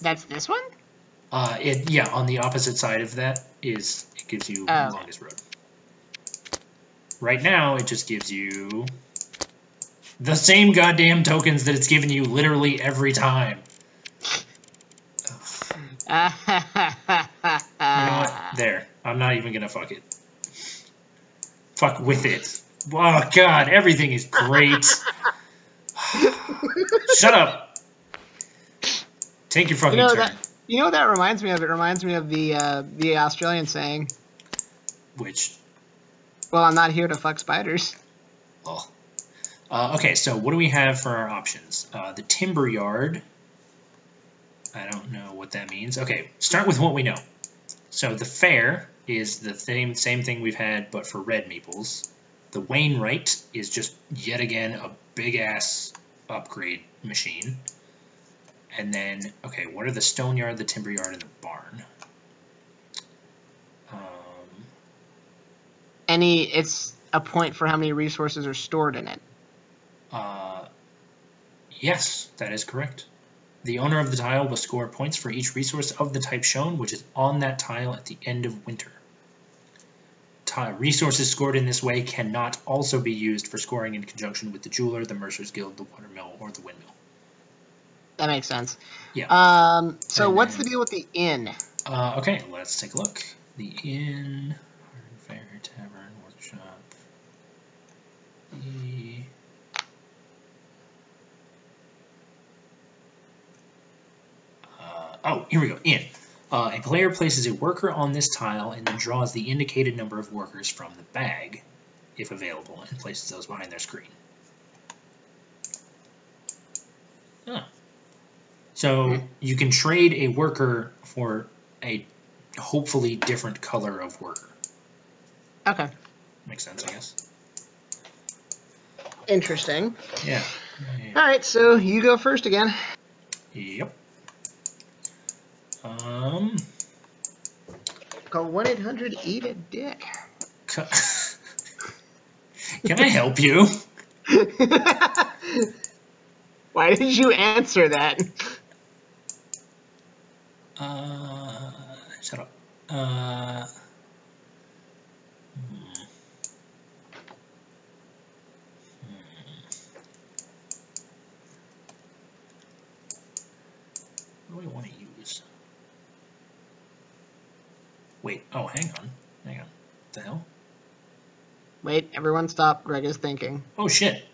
That's this one? Yeah, on the opposite side of that it gives you longest road. Right now, it just gives you the same goddamn tokens that it's given you literally every time. You know what? There. I'm not even gonna fuck it. Fuck with it. Oh god, everything is great. Shut up. Take your fucking turn. You know what that reminds me of? It reminds me of the Australian saying. Which? Well, I'm not here to fuck spiders. Oh. Okay, so what do we have for our options? The timber yard. I don't know what that means. Okay, start with what we know. So the fair is the same thing we've had, but for red meeples. The Wainwright is just, yet again, a big-ass upgrade machine. And then, okay, what are the stone yard, the timber yard, and the barn? It's a point for how many resources are stored in it. Yes, that is correct. The owner of the tile will score points for each resource of the type shown, which is on that tile at the end of winter. Resources scored in this way cannot also be used for scoring in conjunction with the jeweler, the mercer's guild, the watermill, or the windmill. That makes sense. Yeah. So what's the deal with the inn? Okay, let's take a look. The inn, fair, tavern, workshop. Oh, here we go. Inn. A player places a worker on this tile and then draws the indicated number of workers from the bag, if available, and places those behind their screen. Huh. So you can trade a worker for a hopefully different color of worker. Okay. Makes sense, I guess. Interesting. Yeah. All right, so you go first again. Yep. Call 1-800-EAT-A-DICK. Can I help you? Why did you answer that? Shut up. What do we want to use? Wait, oh, hang on. What the hell? Wait, everyone stop. Greg is thinking. Oh, shit.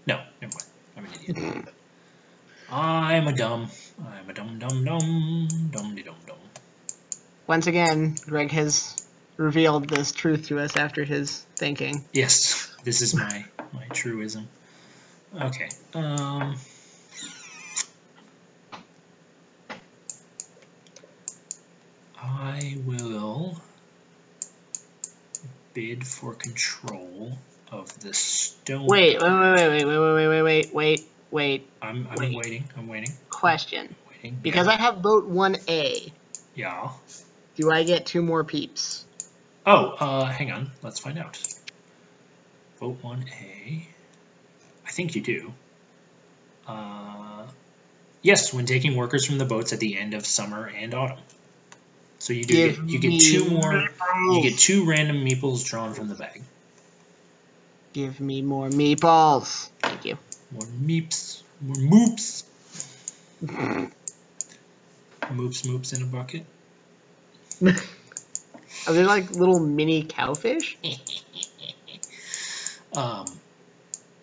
No, never mind. I'm an idiot. I'm a dumb dum. Once again, Greg has revealed this truth to us after his thinking. Yes, this is my truism. Okay. I will bid for control of the stone. Wait. I'm waiting. Question. Waiting. Because yeah. I have vote 1A. Yeah. Do I get 2 more peeps? Oh, hang on. Let's find out. Vote 1A. I think you do. Yes, when taking workers from the boats at the end of summer and autumn. So you get 2 more. You get 2 random meeples drawn from the bag. Give me more meeples. Thank you. More meeps. More moops. Moops in a bucket. Are they like little mini cowfish?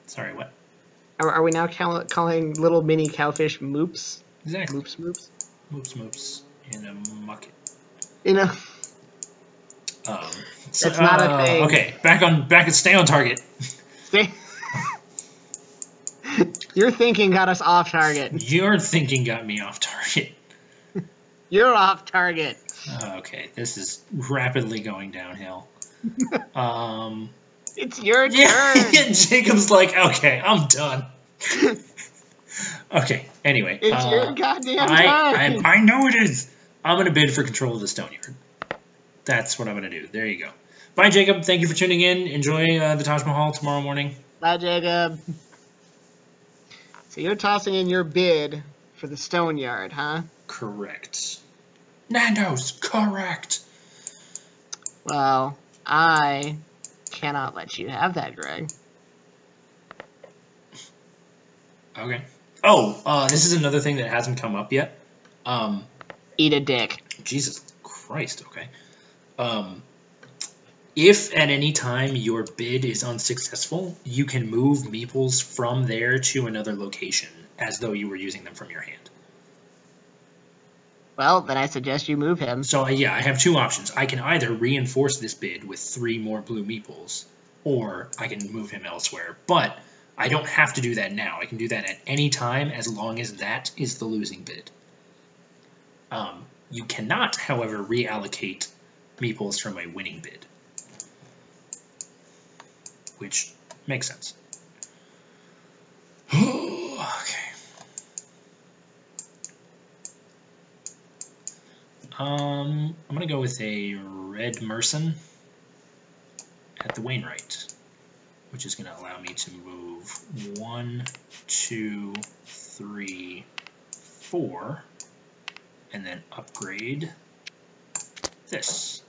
Sorry, what? Are we now calling little mini cowfish moops? Exactly. Moops. Moops in a bucket. You know. That's not a thing. Okay, stay on target. Your thinking got us off target. Your thinking got me off target. You're off target. Okay, this is rapidly going downhill. It's your turn. Jacob's like, okay, I'm done. Okay, anyway. It's your goddamn turn. I know it is. I'm going to bid for control of the stone yard. That's what I'm going to do. There you go. Bye, Jacob. Thank you for tuning in. Enjoy the Taj Mahal tomorrow morning. Bye, Jacob. So you're tossing in your bid for the stone yard, huh? Correct. Nando's correct. Well, I cannot let you have that, Greg. Okay. Oh, this is another thing that hasn't come up yet. Eat a dick. Jesus Christ, okay. If at any time your bid is unsuccessful, you can move meeples from there to another location, as though you were using them from your hand. Well, then I suggest you move him. So, yeah, I have two options. I can either reinforce this bid with 3 more blue meeples, or I can move him elsewhere. But I don't have to do that now. I can do that at any time, as long as that is the losing bid. You cannot, however, reallocate meeples from a winning bid, which makes sense. Okay. I'm going to go with a red Merson at the Wainwright, which is going to allow me to move 1, 2, 3, 4, and then upgrade this.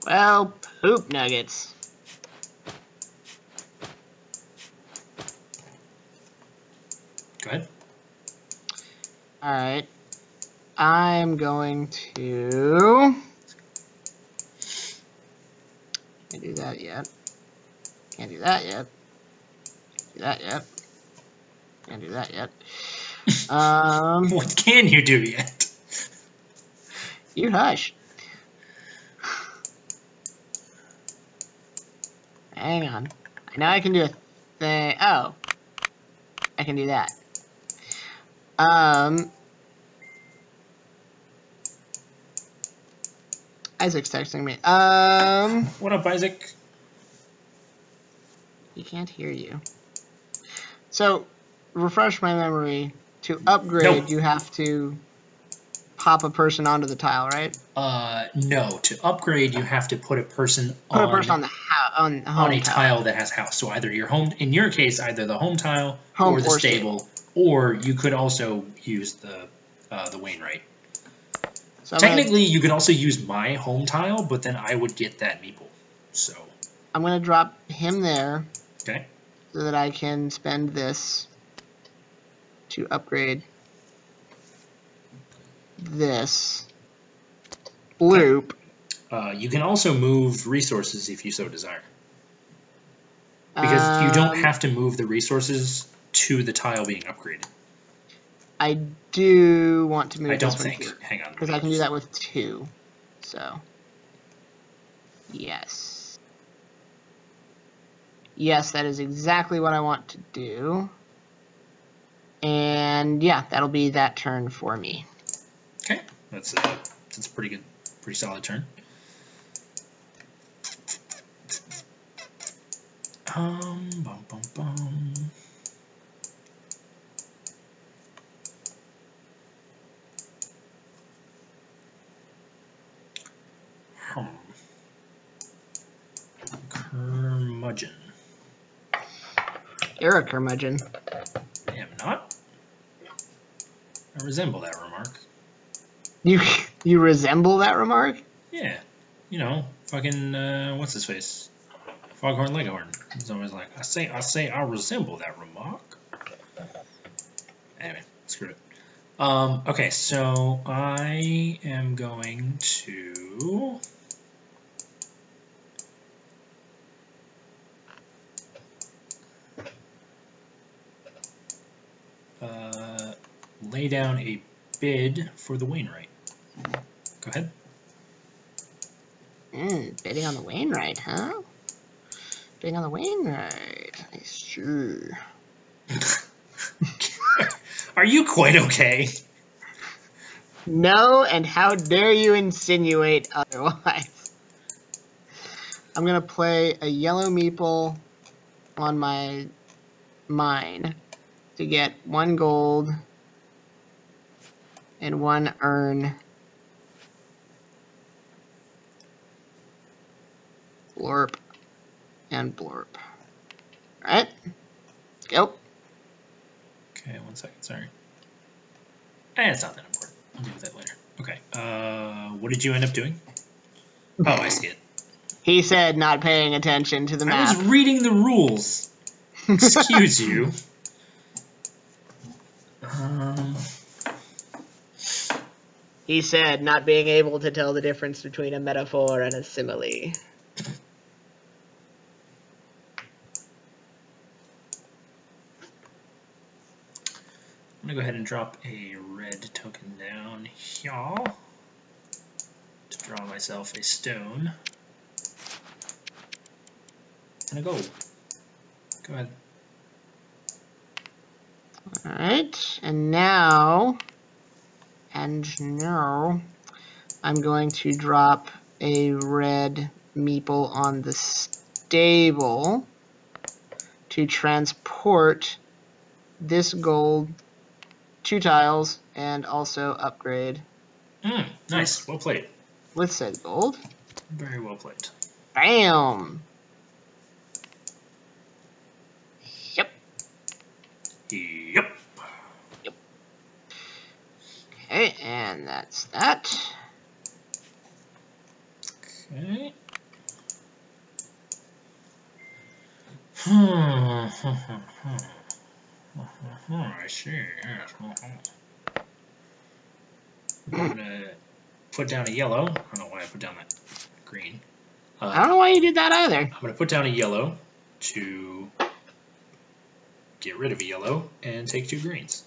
Well, poop nuggets. Go ahead. Alright. I'm going to... Can't do that yet. Can't do that yet. Can't do that yet. Can't do that yet. What can you do yet? You hush. Hang on. I know I can do a thing. Oh. I can do that. Isaac's texting me. What up, Isaac? He can't hear you. So, refresh my memory. To upgrade, Nope. you have to pop a person onto the tile, right? No. To upgrade, you have to put a person Put on a person on the home tile that has house. So either your home, in your case, either the home tile Home or the or stable, or you could also use the Wainwright. So Technically, you could also use my home tile, but then I would get that meeple. So I'm gonna drop him there. Okay. So that I can spend this to upgrade this loop. You can also move resources if you so desire. Because you don't have to move the resources to the tile being upgraded. I do want to move I don't this one think. here. Hang on. Because I can do that with 2. So, yes. Yes, that is exactly what I want to do. And yeah, that'll be that turn for me. Okay. That's a pretty good, pretty solid turn. Bum, bum, bum. Curmudgeon. You're a curmudgeon. I am not. I resemble that remark. You resemble that remark? Yeah. You know, fucking, what's his face? Foghorn Leghorn. He's always like, I resemble that remark. Anyway, screw it. Okay, so I am going to... lay down a bid for the Wainwright. Go ahead. Bidding on the Wainwright, huh? Bidding on the Wainwright. Sure. Are you quite okay? No, and how dare you insinuate otherwise? I'm gonna play a yellow meeple on my mine to get 1 gold and 1 urn. Blorp. and blurb. Alright. Go. Okay, 1 second, sorry. It's not that important. I'll deal with that later. Okay, what did you end up doing? Oh, I see it. He said not paying attention to the map. I was reading the rules. Excuse you. He said not being able to tell the difference between a metaphor and a simile. I'm going to go ahead and drop a red token down here to draw myself a stone. And a gold. Go ahead. Alright, and now, I'm going to drop a red meeple on the stable to transport this gold 2 tiles and also upgrade. Nice. Well played. With said gold. Very well played. Bam! Yep. Yep. Yep. Okay, and that's that. Okay. I see, yes. I'm going to put down a yellow. I don't know why I put down that green. I don't know why you did that either. I'm going to put down a yellow to get rid of a yellow and take 2 greens.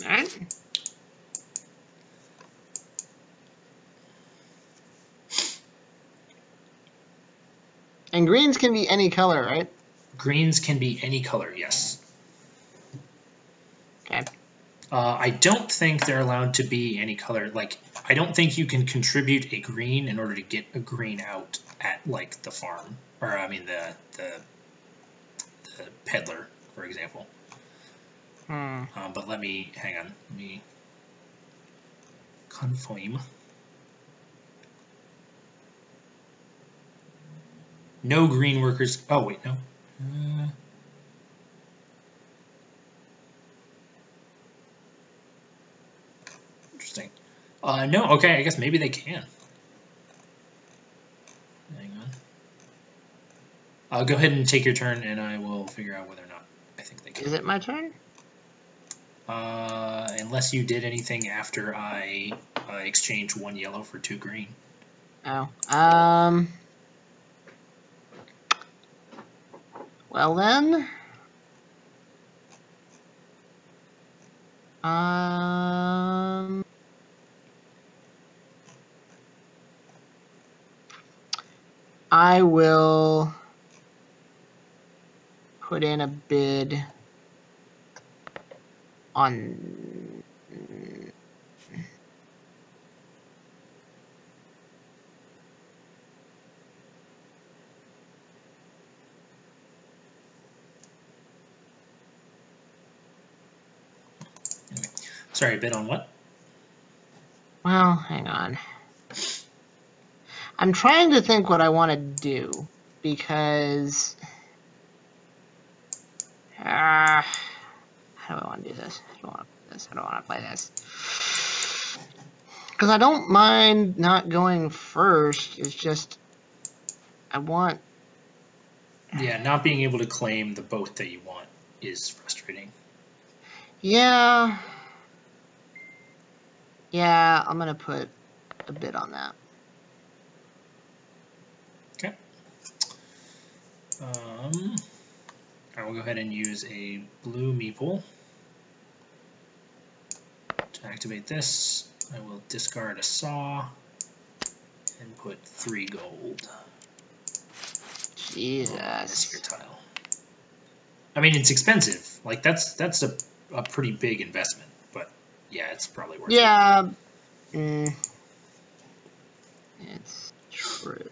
Alright. And greens can be any color, right? Greens can be any color, yes. Okay. I don't think they're allowed to be any color. Like, I don't think you can contribute a green in order to get a green out at, like, the farm. Or, I mean, the peddler, for example. But let me, hang on, let me confirm. No green workers, oh wait, no. Interesting. No, okay, I guess maybe they can. Hang on. I'll go ahead and take your turn and I will figure out whether or not I think they can. Is it my turn? Unless you did anything after I exchanged 1 yellow for 2 green. Oh. Well then. I will put in a bid on Okay. Sorry, a bid on what? well, hang on. I'm trying to think what I want to do because how do I want to do this? I don't want to do this. I don't want to play this. Because I don't mind not going first. It's just I want. Yeah, not being able to claim the boat that you want is frustrating. Yeah. Yeah, I'm gonna put a bid on that. Okay. I will go ahead and use a blue meeple to activate this. I will discard a saw and put 3 gold. Jesus. That's your tile. I mean, it's expensive. Like that's a pretty big investment, but yeah, it's probably worth it. Yeah. It's true.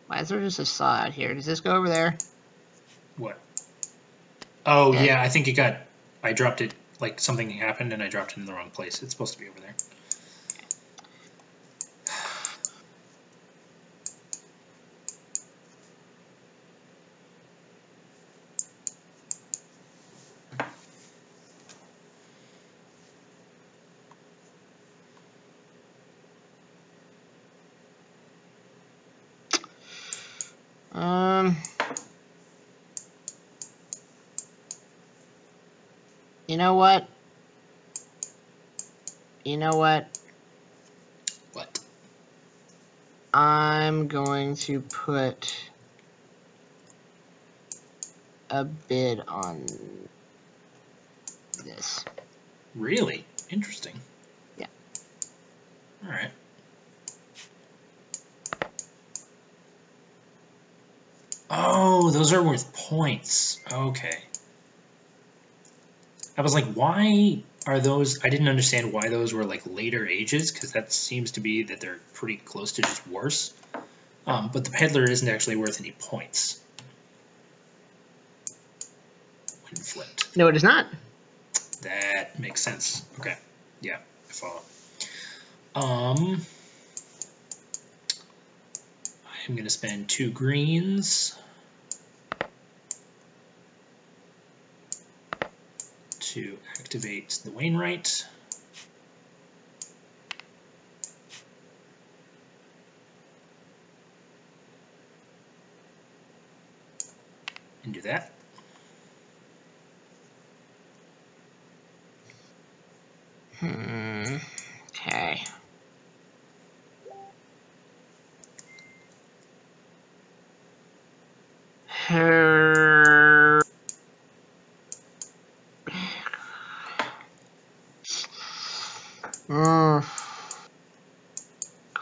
Why is there just a saw out here? Does this go over there? What? Oh yeah, I think it got. I dropped it. Like something happened and I dropped it in the wrong place. It's supposed to be over there. You know what? You know what? What? I'm going to put a bid on this. Really? Interesting. Yeah. All right. Oh, those are worth points. Okay. I was like, why are those? I didn't understand why those were like later ages, because that seems to be that they're pretty close to just worse. But the peddler isn't actually worth any points when flipped. No, it is not. That makes sense. Okay. Yeah, I follow. I'm going to spend 2 greens to activate the Wainwright. And do that. Okay.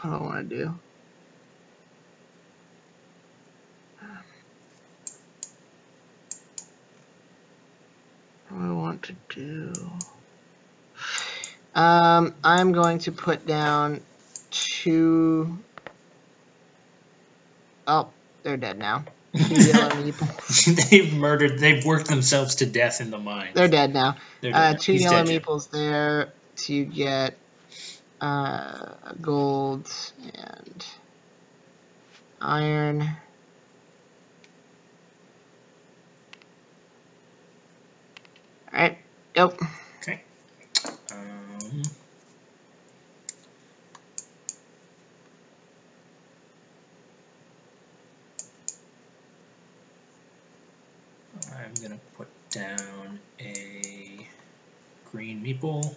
What do I want to do? What do I want to do? I'm going to put down 2. Oh, they're dead now. 2 yellow meeples. They've worked themselves to death in the mines. They're dead now. They're dead now. 2 He's yellow dead, meeples there to get gold and iron. Alright, go. Okay. I'm going to put down a green meeple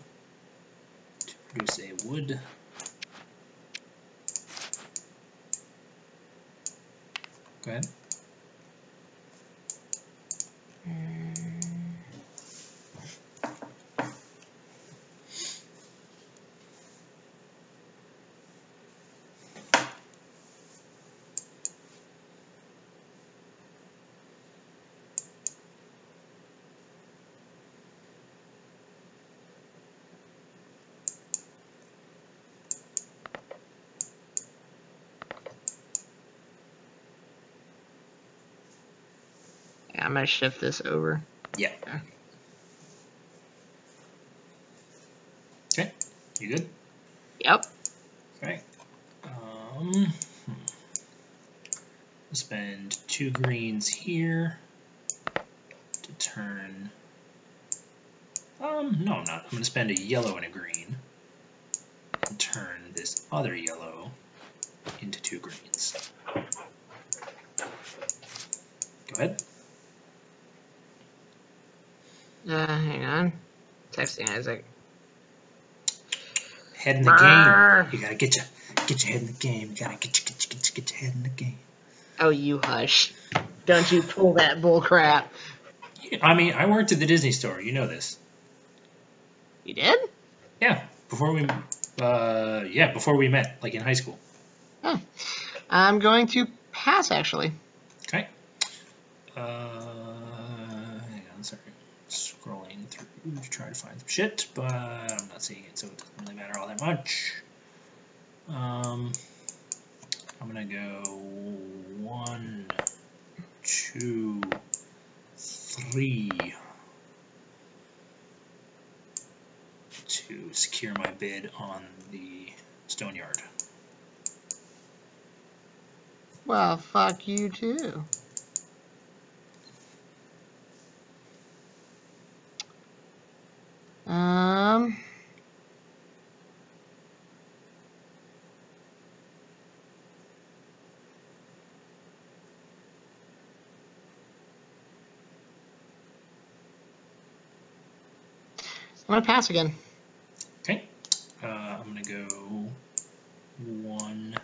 to produce a wood. Go ahead. Yeah, I'm going to shift this over. Yeah. Okay. You good? Yep. Okay. Spend 2 greens here to turn. No, I'm not. I'm going to spend a yellow and a green and turn this other yellow into 2 greens. Go ahead. Hang on. Texting Isaac. Head in the game. You gotta get your head in the game. You gotta get your head in the game. Oh, you hush. Don't you pull that bull crap. I mean, I worked at the Disney store. You know this. You did? Yeah. Before we met, like in high school. Oh. I'm going to pass, actually. Okay. Hang on, sorry. Scrolling through to try to find some shit, but I'm not seeing it, so it doesn't really matter all that much. I'm gonna go 1, 2, 3 to secure my bid on the stone yard. Well, fuck you too. I'm gonna pass again. Okay. I'm gonna go 1,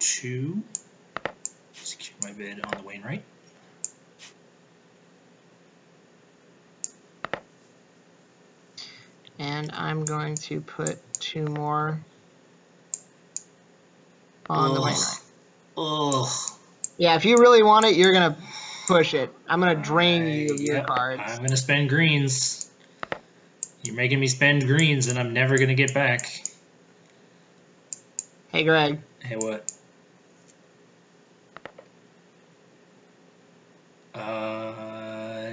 2. Secure my bid on the Wainwright. And I'm going to put 2 more on the Wainwright. Ugh. Yeah, if you really want it, you're gonna push it. I'm gonna drain you of your cards. I'm gonna spend greens. You're making me spend greens, and I'm never gonna get back. Hey, Greg. Hey, what?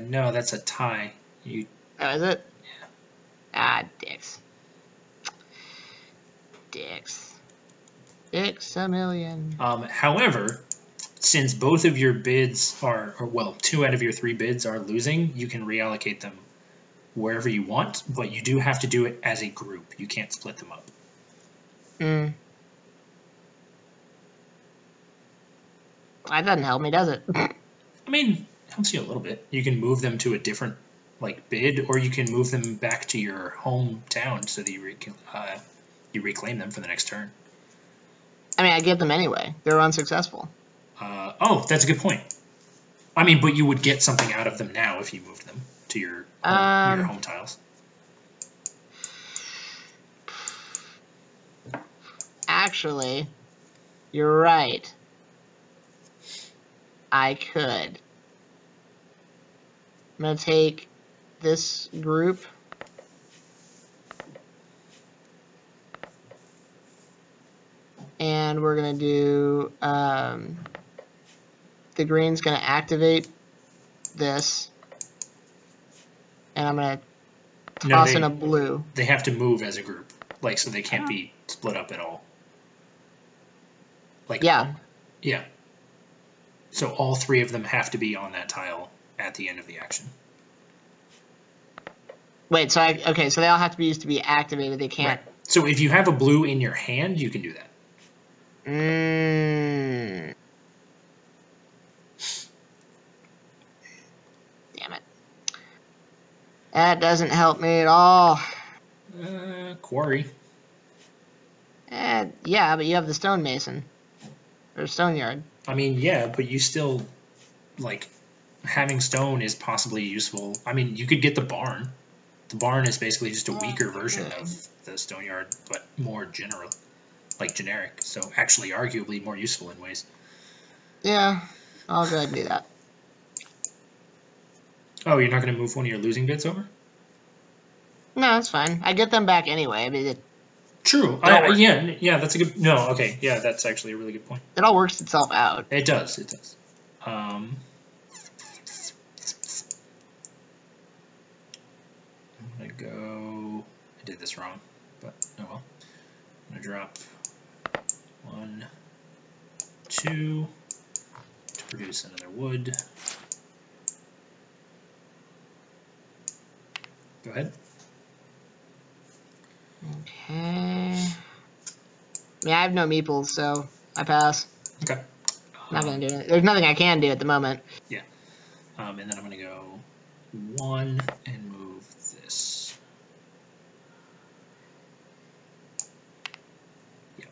No, that's a tie. You. Oh, is it? Yeah. Ah, dicks. Dicks a million. However, since both of your bids are, or well, 2 out of your 3 bids are losing, you can reallocate them wherever you want, but you do have to do it as a group. You can't split them up. That doesn't help me, does it? I mean, it helps you a little bit. You can move them to a different bid, or you can move them back to your hometown so that you reclaim them for the next turn. I mean, I get them anyway. They're unsuccessful. Oh, that's a good point. I mean, but you would get something out of them now if you moved them to your home tiles. Actually, you're right. I could. I'm going to take this group. And we're going to do, the green's going to activate this. And I'm going to toss in a blue. They have to move as a group, so they can't be split up at all. Yeah. Yeah. So all 3 of them have to be on that tile at the end of the action. Wait, so so they all have to be used to be activated. They can't. Right. So if you have a blue in your hand, you can do that. Damn it. That doesn't help me at all. Quarry. Yeah, but you have the stonemason. Or stone yard. I mean, yeah, but you still, having stone is possibly useful. I mean, you could get the barn. The barn is basically just a weaker version of the stone yard, but more generic. So actually arguably more useful in ways. Yeah, I'll go ahead and do that. Oh, you're not going to move one of your losing bits over? No, that's fine. I get them back anyway. I mean, True. Yeah, that's a good... No, okay. Yeah, that's actually a really good point. It all works itself out. It does. I'm going to go... I did this wrong, but oh well. I'm going to drop 1, 2 to produce another wood. Go ahead. Okay. Yeah, I have no meeples, so I pass. Okay. Not gonna do it. There's nothing I can do at the moment. Yeah. And then I'm gonna go 1 and move this. Yeah,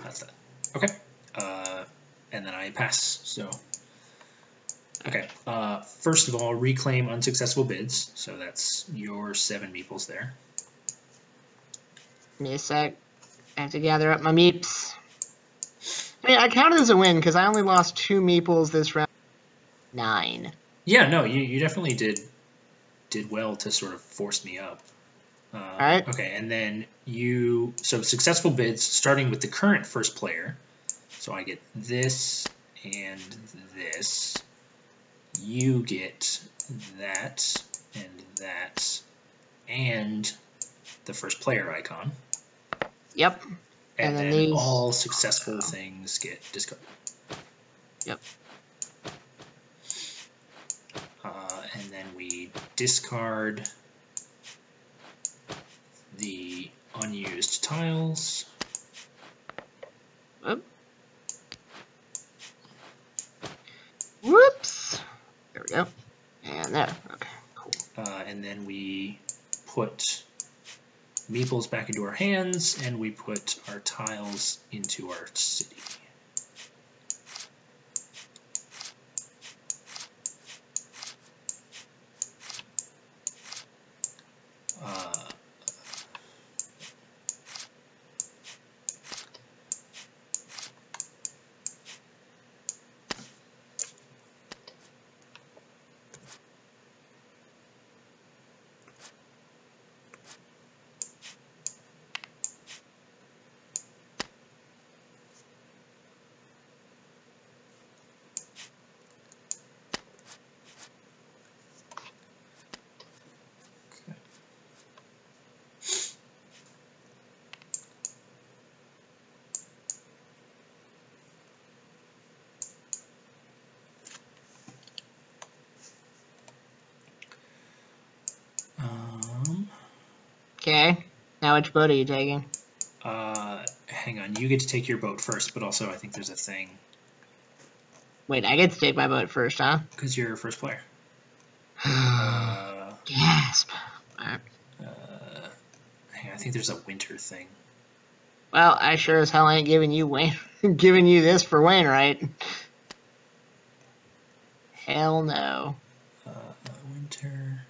that's that. Okay. And then I pass. So. Okay. First of all, reclaim unsuccessful bids. So that's your 7 meeples there. Give me a sec. I have to gather up my meeps. I mean, I count it as a win because I only lost 2 meeples this round. 9. Yeah, no, you definitely did well to sort of force me up. All right. Okay, and then so successful bids starting with the current first player. So I get this and this. You get that and the first player icon. Yep. And then all successful things get discarded. Yep. And then we discard the unused tiles. Oop. Whoops. There we go. And there. Okay, cool. And then we put meeples back into our hands, and we put our tiles into our city. Okay. Now which boat are you taking? Hang on. You get to take your boat first, but also I think there's a thing. Wait, I get to take my boat first, huh? Because you're first player. Gasp. Alright. Hang on, I think there's a winter thing. Well, I sure as hell ain't giving you giving you this for Wainwright. Hell no. Winter.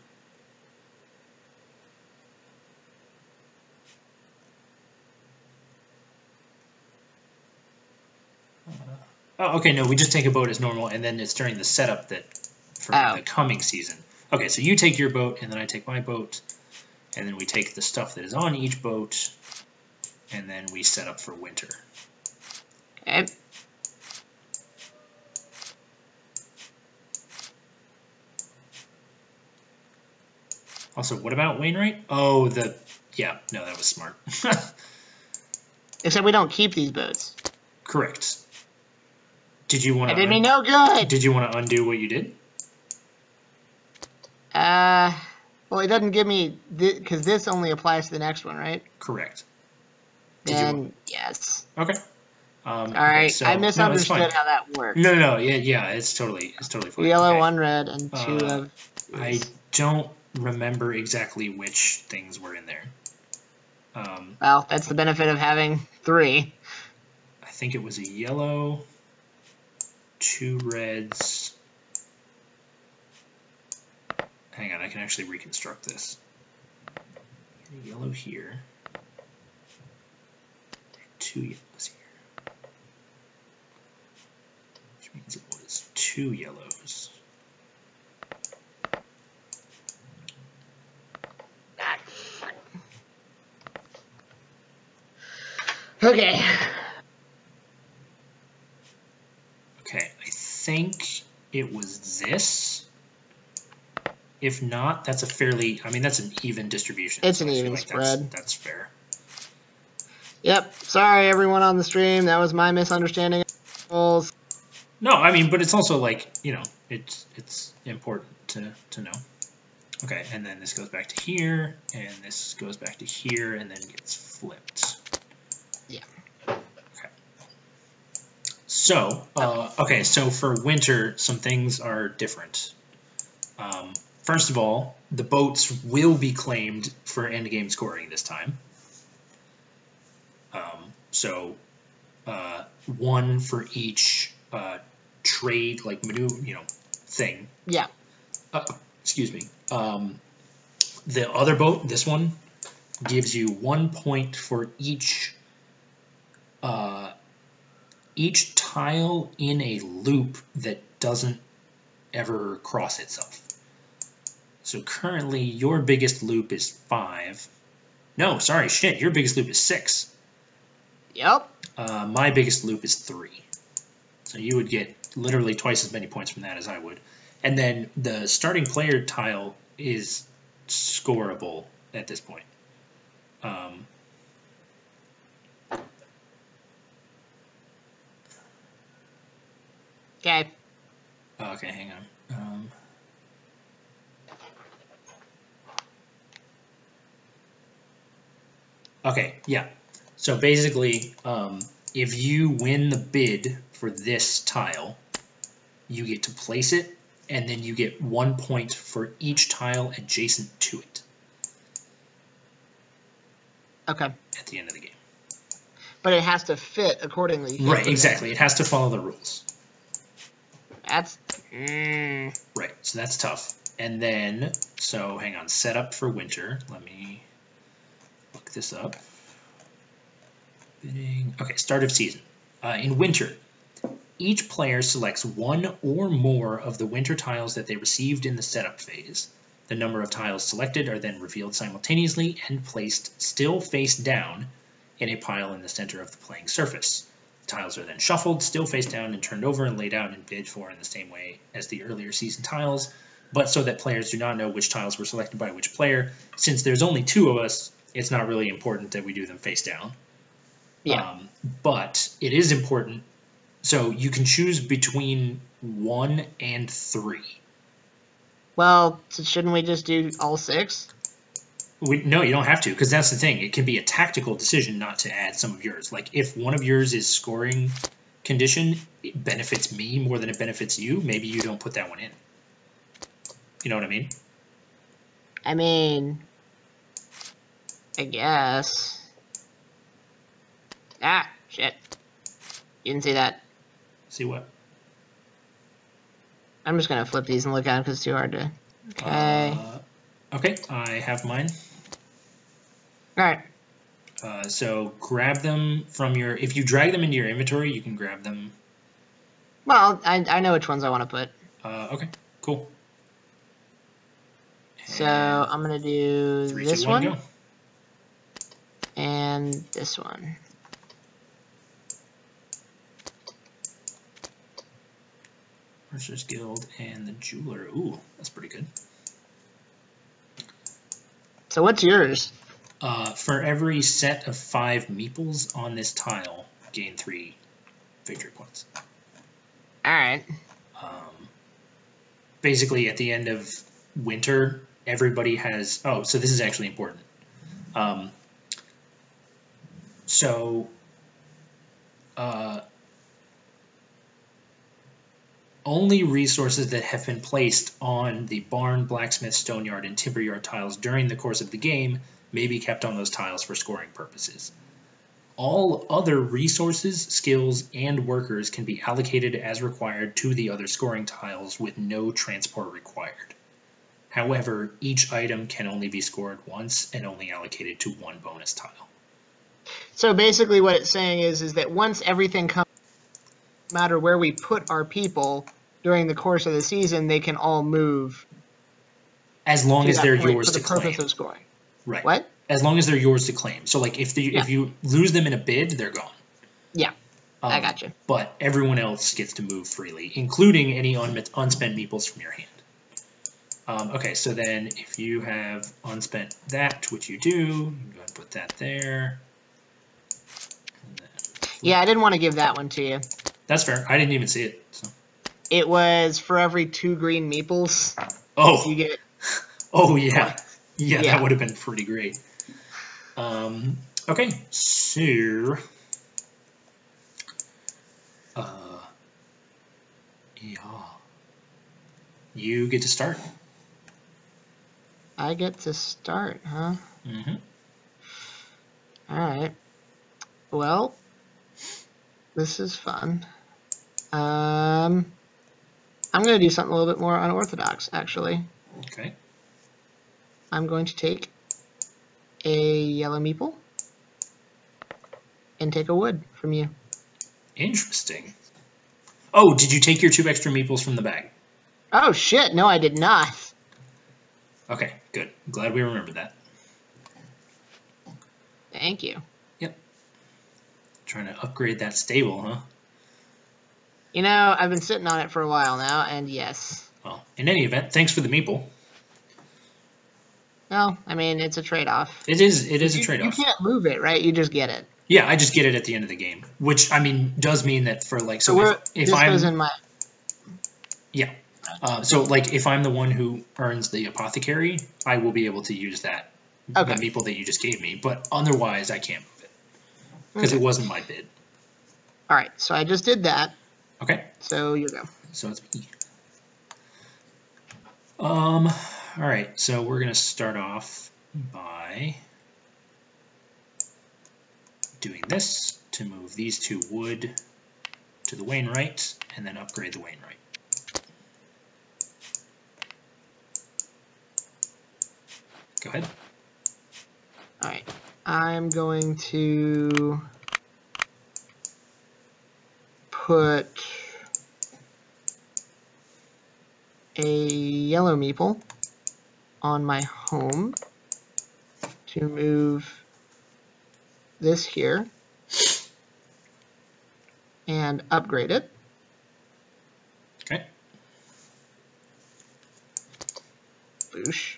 Oh, okay, no, we just take a boat as normal, and then it's during the setup that for the coming season. Okay, so you take your boat, and then I take my boat, and then we take the stuff that is on each boat, and then we set up for winter. Okay. Also, what about Wainwright? Oh, yeah, no, that was smart. Except we don't keep these boats. Correct. Did you want to? It did me no good. Did you want to undo what you did? Well, it doesn't give me because this only applies to the next one, right? Correct. Then yes. Okay. All right. So, I misunderstood how that worked. No. Yeah. It's totally fine. Yellow, okay. 1 red, and 2 of. I don't remember exactly which things were in there. Well, that's the benefit of having 3. I think it was a yellow, 2 reds. Hang on, I can actually reconstruct this. A yellow here. 2 yellows here. Which means it was 2 yellows. Okay. Okay, I think it was this. If not, that's a fairly, I mean, that's an even distribution. It's an even spread. That's fair. Yep. Sorry, everyone on the stream. That was my misunderstanding of rules. No, I mean, but it's also like, you know, it's important to know. Okay, and then this goes back to here, and this goes back to here, and then gets flipped. Yeah. Okay. So, okay, so for winter, some things are different. First of all, the boats will be claimed for endgame scoring this time. So, 1 for each trade, like maneuver, you know, thing. Yeah. Excuse me. The other boat, this one, gives you 1 point for each tile in a loop that doesn't ever cross itself. So currently, your biggest loop is 5. No, sorry, shit, your biggest loop is 6. Yep. My biggest loop is 3. So you would get literally twice as many points from that as I would. And then the starting player tile is scoreable at this point. Okay. Okay, hang on. Okay, yeah. So basically, if you win the bid for this tile, you get to place it, and then you get 1 point for each tile adjacent to it. Okay. At the end of the game. But it has to fit accordingly. Right, exactly. It has to follow the rules. That's... Right, so that's tough. And then, so hang on, setup for winter. Let me look this up. Okay, start of season. In winter, each player selects one or more of the winter tiles that they received in the setup phase. The number of tiles selected are then revealed simultaneously and placed still face down in a pile in the center of the playing surface. The tiles are then shuffled, still face down, and turned over and laid out and bid for in the same way as the earlier season tiles, but so that players do not know which tiles were selected by which player. Since there's only 2 of us, it's not really important that we do them face down. Yeah. But it is important. So you can choose between 1 and 3. Well, so shouldn't we just do all 6? No, you don't have to, because that's the thing. It can be a tactical decision not to add some of yours. Like, if one of yours is scoring condition, it benefits me more than it benefits you, maybe you don't put that one in. You know what I mean? I mean, I guess. Ah, shit. You didn't see that. See what? I'm just going to flip these and look at them because it's too hard to... Okay. Okay, I have mine. All right. So grab them from your... If you drag them into your inventory, you can grab them. Well, I know which ones I want to put. Okay, cool. So I'm going to do 3, this 2, 1, one. go. And this one. Mercer's Guild and the Jeweler. Ooh, that's pretty good. So what's yours? For every set of 5 meeples on this tile, gain 3 victory points. All right. Basically, at the end of winter, everybody has... Oh, so this is actually important. Only resources that have been placed on the barn, blacksmith, stoneyard, and timberyard tiles during the course of the game may be kept on those tiles for scoring purposes. All other resources, skills, and workers can be allocated as required to the other scoring tiles with no transport required. However, each item can only be scored once and only allocated to 1 bonus tile. So basically what it's saying is that once everything comes, no matter where we put our people during the course of the season, they can all move. As long as they're yours to claim. For the purpose of scoring. Right. What? As long as they're yours to claim. So, like, if you lose them in a bid, they're gone. Yeah, I got you. But everyone else gets to move freely, including any unspent meeples from your hand. Okay, so then if you have unspent that, which you do, you can go ahead and put that there. Yeah, I didn't want to give that one to you. That's fair. I didn't even see it. So. It was for every 2 green meeples. Oh. You get. Oh yeah. Yeah, that would have been pretty great. Okay, so you get to start. I get to start, huh? Mm-hmm. All right. Well, this is fun. I'm going to do something a little bit more unorthodox, actually. Okay. I'm going to take a yellow meeple and take a wood from you. Interesting. Oh, did you take your 2 extra meeples from the bag? Oh, shit. No, I did not. Okay, good. I'm glad we remembered that. Thank you. Yep. Trying to upgrade that stable, huh? You know, I've been sitting on it for a while now, and yes. Well, in any event, thanks for the meeple. Well, I mean, it's a trade-off. It is a trade-off. You can't move it, right? You just get it. Yeah, I just get it at the end of the game, which, I mean, does mean that for, like, so if I'm... goes in my... Yeah. So, like, if I'm the one who earns the apothecary, I will be able to use that, the meeple that you just gave me, but otherwise I can't move it, because it wasn't my bid. All right, so I just did that. Okay. So you go. So it's me. All right, so we're going to start off by doing this to move these 2 wood to the Wainwright, and then upgrade the Wainwright. Go ahead. All right. I'm going to put a yellow meeple on my home to move this here and upgrade it. Okay. Boosh.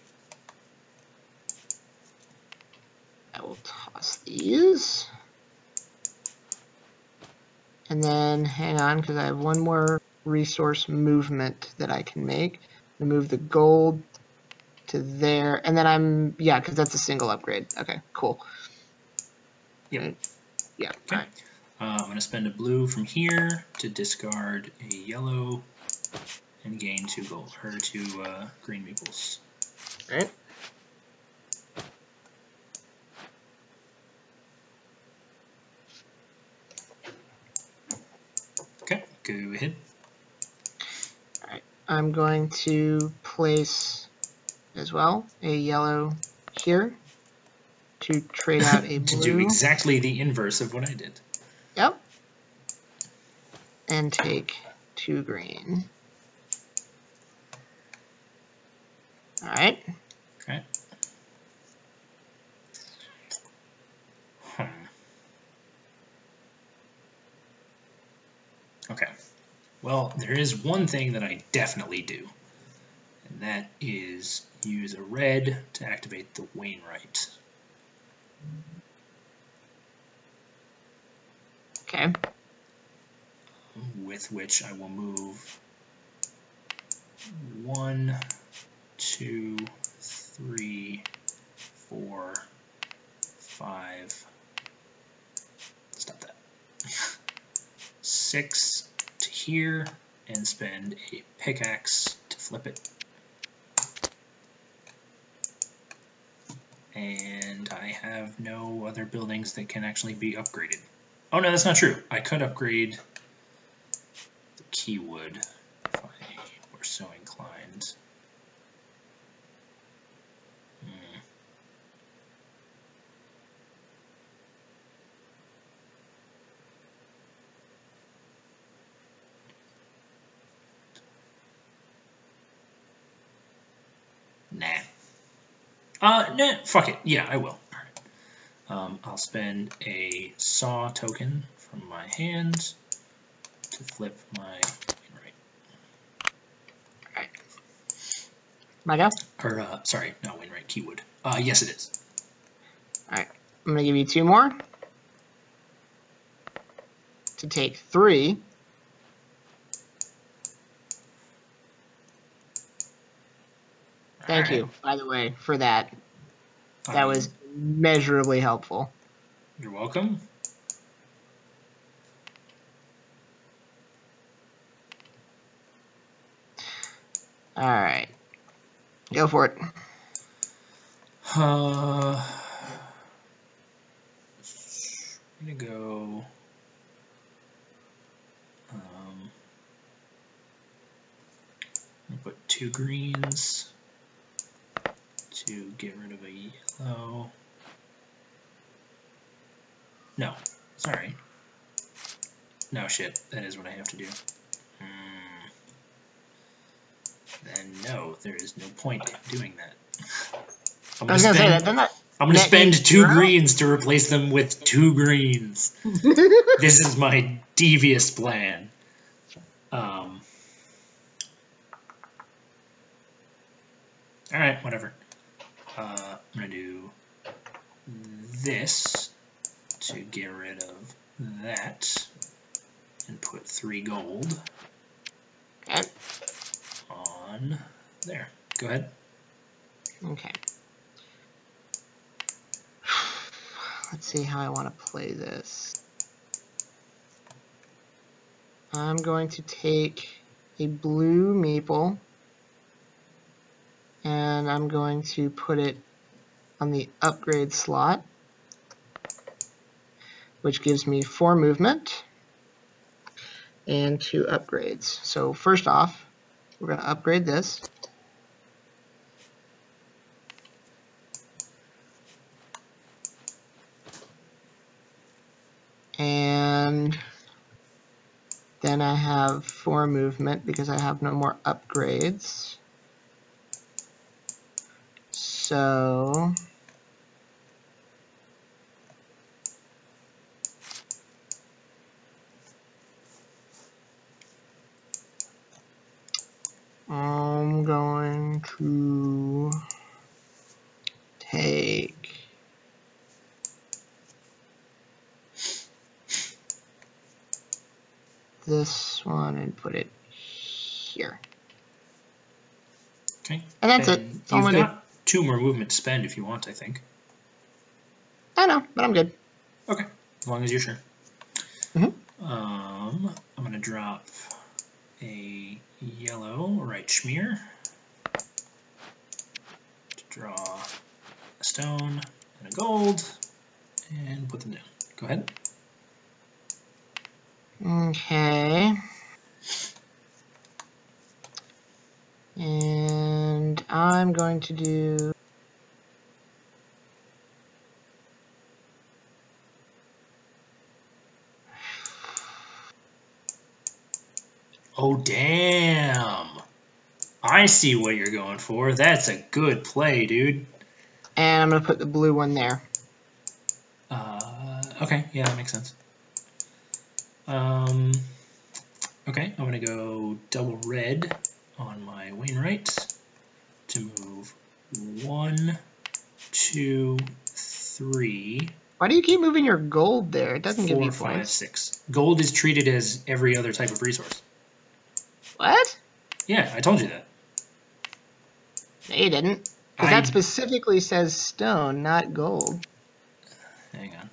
I will toss these. And then, hang on, because I have one more resource movement that I can make. I move the gold to there, and then yeah, because that's a single upgrade. Okay, cool. Yep. Right. Yeah, okay. all right. I'm going to spend a blue from here to discard a yellow and gain 2 gold, or 2 green meeples. All right. Okay, go ahead. All right. I'm going to place as well a yellow here to trade out a blue. To do exactly the inverse of what I did. Yep. And take 2 green. All right. Okay. Okay. Well, there is one thing that I definitely do, and that is use a red to activate the Wainwright. Okay. With which I will move 1, 2, 3, 4, 5. Stop that. 6 to here, and spend a pickaxe to flip it. And I have no other buildings that can actually be upgraded. Oh no, that's not true. I could upgrade the Keywood if I were so inclined. Nah, fuck it. Yeah, I will. I'll spend a saw token from my hand to flip my Wainwright. Alright. My go? Or, sorry, not Wainwright, Keywood. Yes, it is. Alright. I'm going to give you 2 more. To take 3. Thank you, by the way, for that. That was immeasurably helpful. You're welcome. Alright. Go for it. I'm gonna go. I'm gonna put 2 greens to get rid of a yellow. No, sorry. No, shit. That is what I have to do. Then no, there is no point in doing that. I'm gonna spend 2 greens to replace them with 2 greens. This is my devious plan. Alright, whatever. I'm gonna do this to get rid of that and put 3 gold on there. Go ahead. Okay. Let's see how I want to play this. I'm going to take a blue maple and I'm going to put it on the upgrade slot, which gives me 4 movement and 2 upgrades. So first off, we're going to upgrade this. And then I have 4 movement because I have no more upgrades. So I'm going to take this one and put it here. Okay. And that's it. That's all you've I'm gonna got 2 more movement to spend if you want, I think. I know, but I'm good. Okay, as long as you're sure. I'm going to drop a yellow right schmear to draw a stone and a gold and put them down. Go ahead. Okay. And I'm going to do Oh, damn. I see what you're going for. That's a good play, dude. and I'm going to put the blue one there. Okay, yeah, that makes sense. Okay, I'm going to go double red on my Wainwright to move 1, 2, 3. Why do you keep moving your gold there? It doesn't give you 4, 5, points. 6. Gold is treated as every other type of resource. What? Yeah, I told you that. No, you didn't. Because that specifically says stone, not gold. Hang on.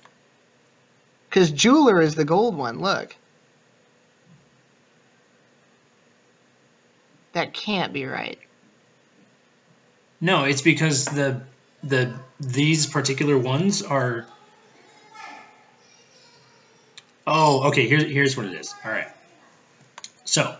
Because jeweler is the gold one, look. That can't be right. No, it's because these particular ones are... Oh, okay, here's what it is. All right. So,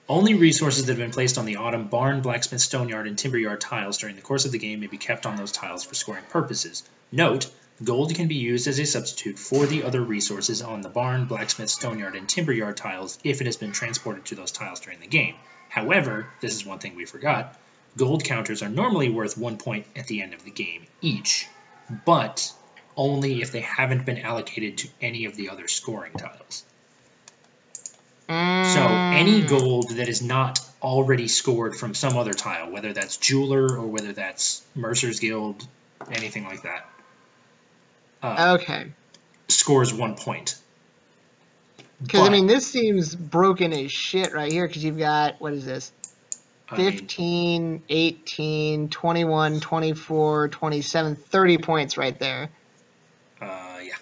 only resources that have been placed on the autumn barn, blacksmith, stone yard, and timber yard tiles during the course of the game may be kept on those tiles for scoring purposes. Note, gold can be used as a substitute for the other resources on the barn, blacksmith, stone yard, and timber yard tiles if it has been transported to those tiles during the game. However, this is one thing we forgot, gold counters are normally worth 1 point at the end of the game each, but only if they haven't been allocated to any of the other scoring tiles. So any gold that is not already scored from some other tile, whether that's Jeweler or whether that's Mercer's Guild, anything like that, Okay. scores 1 point. Because, I mean, this seems broken as shit right here, because you've got, what is this? 15, 18, 21, 24, 27, 30 points right there. Yeah.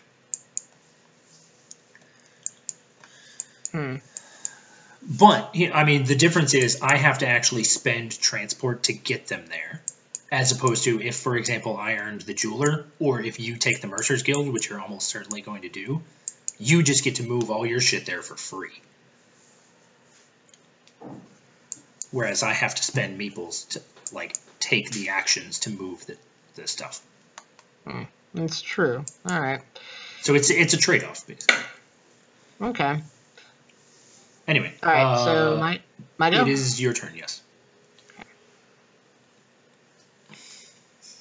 But, I mean, the difference is I have to actually spend transport to get them there, as opposed to if, for example, I earned the Jeweler, or if you take the Mercer's Guild, which you're almost certainly going to do, you just get to move all your shit there for free. Whereas I have to spend meeples to, like, take the actions to move the stuff. That's true. All right. So it's a trade-off, basically. Okay. Anyway. All right, so my go? It is your turn, yes.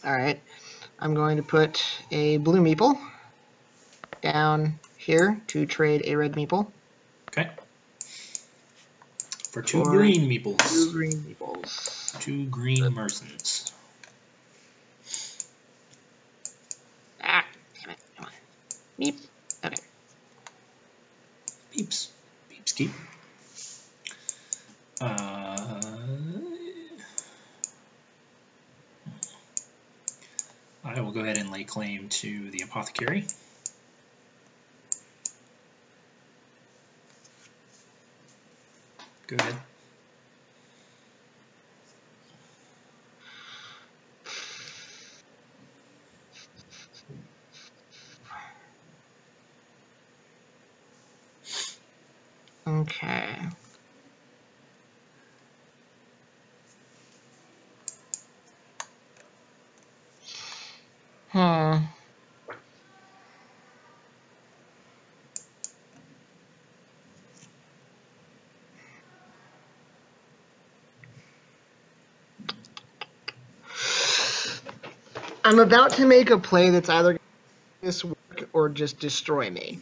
All right. I'm going to put a blue meeple down here to trade a red meeple. Okay. For 2 green meeples. 2 green meeples. 2 green Mersons. Ah, damn it. Come on. Meep. Okay. Beeps. Beeps keep. I will go ahead and lay claim to the apothecary. Go ahead. Okay. I'm about to make a play that's either going to make this work or just destroy me.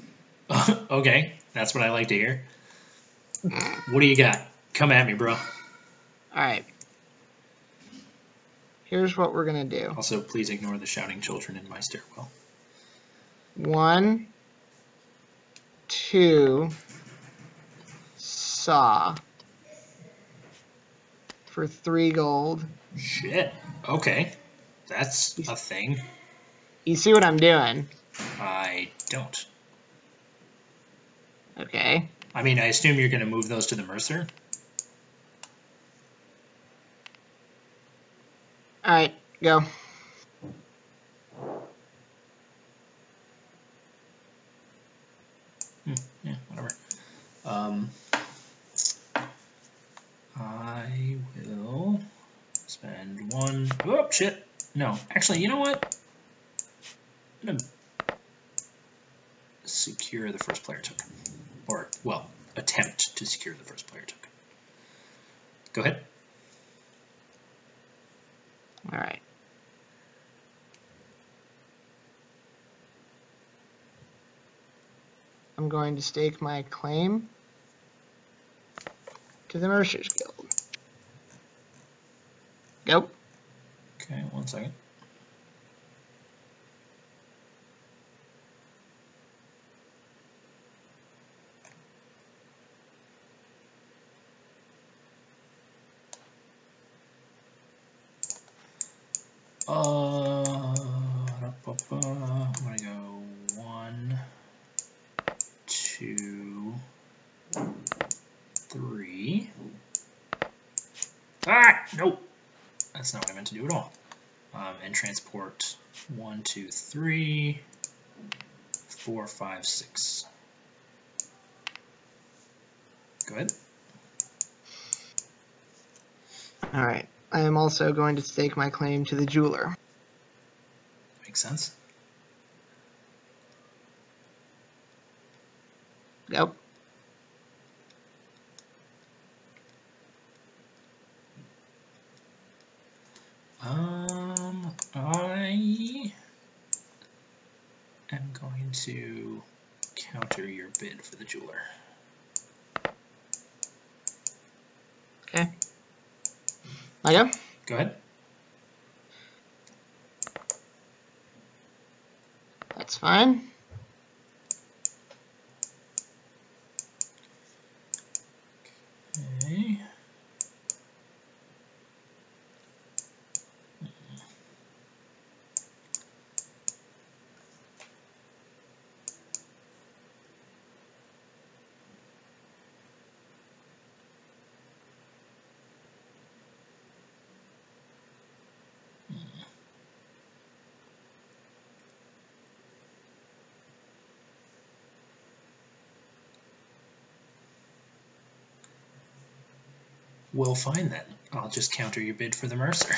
Okay, that's what I like to hear. What do you got? Come at me, bro. All right. Here's what we're going to do. Also, please ignore the shouting children in my stairwell. 1, 2, saw for 3 gold. Shit. Okay. That's a thing. You see what I'm doing? I don't. Okay. I mean, I assume you're going to move those to the Mercer? Alright, go. Yeah, whatever. I will spend 1... Oh, shit. No. Actually, you know what? I'm going to secure the first player token. Or, well, attempt to secure the first player token. Go ahead. All right. I'm going to stake my claim to the Mercer's Guild. Go. Okay, 1 second. I'm gonna go 1, 2, 3. Ah, nope. That's not what I meant to do at all. And transport 1, 2, 3, 4, 5, 6. Go ahead. All right. I am also going to stake my claim to the jeweler. Makes sense. Go. I am going to counter your bid for the jeweler. Okay. I go. Go ahead. That's fine. Okay. Well, fine then. I'll just counter your bid for the Mercer.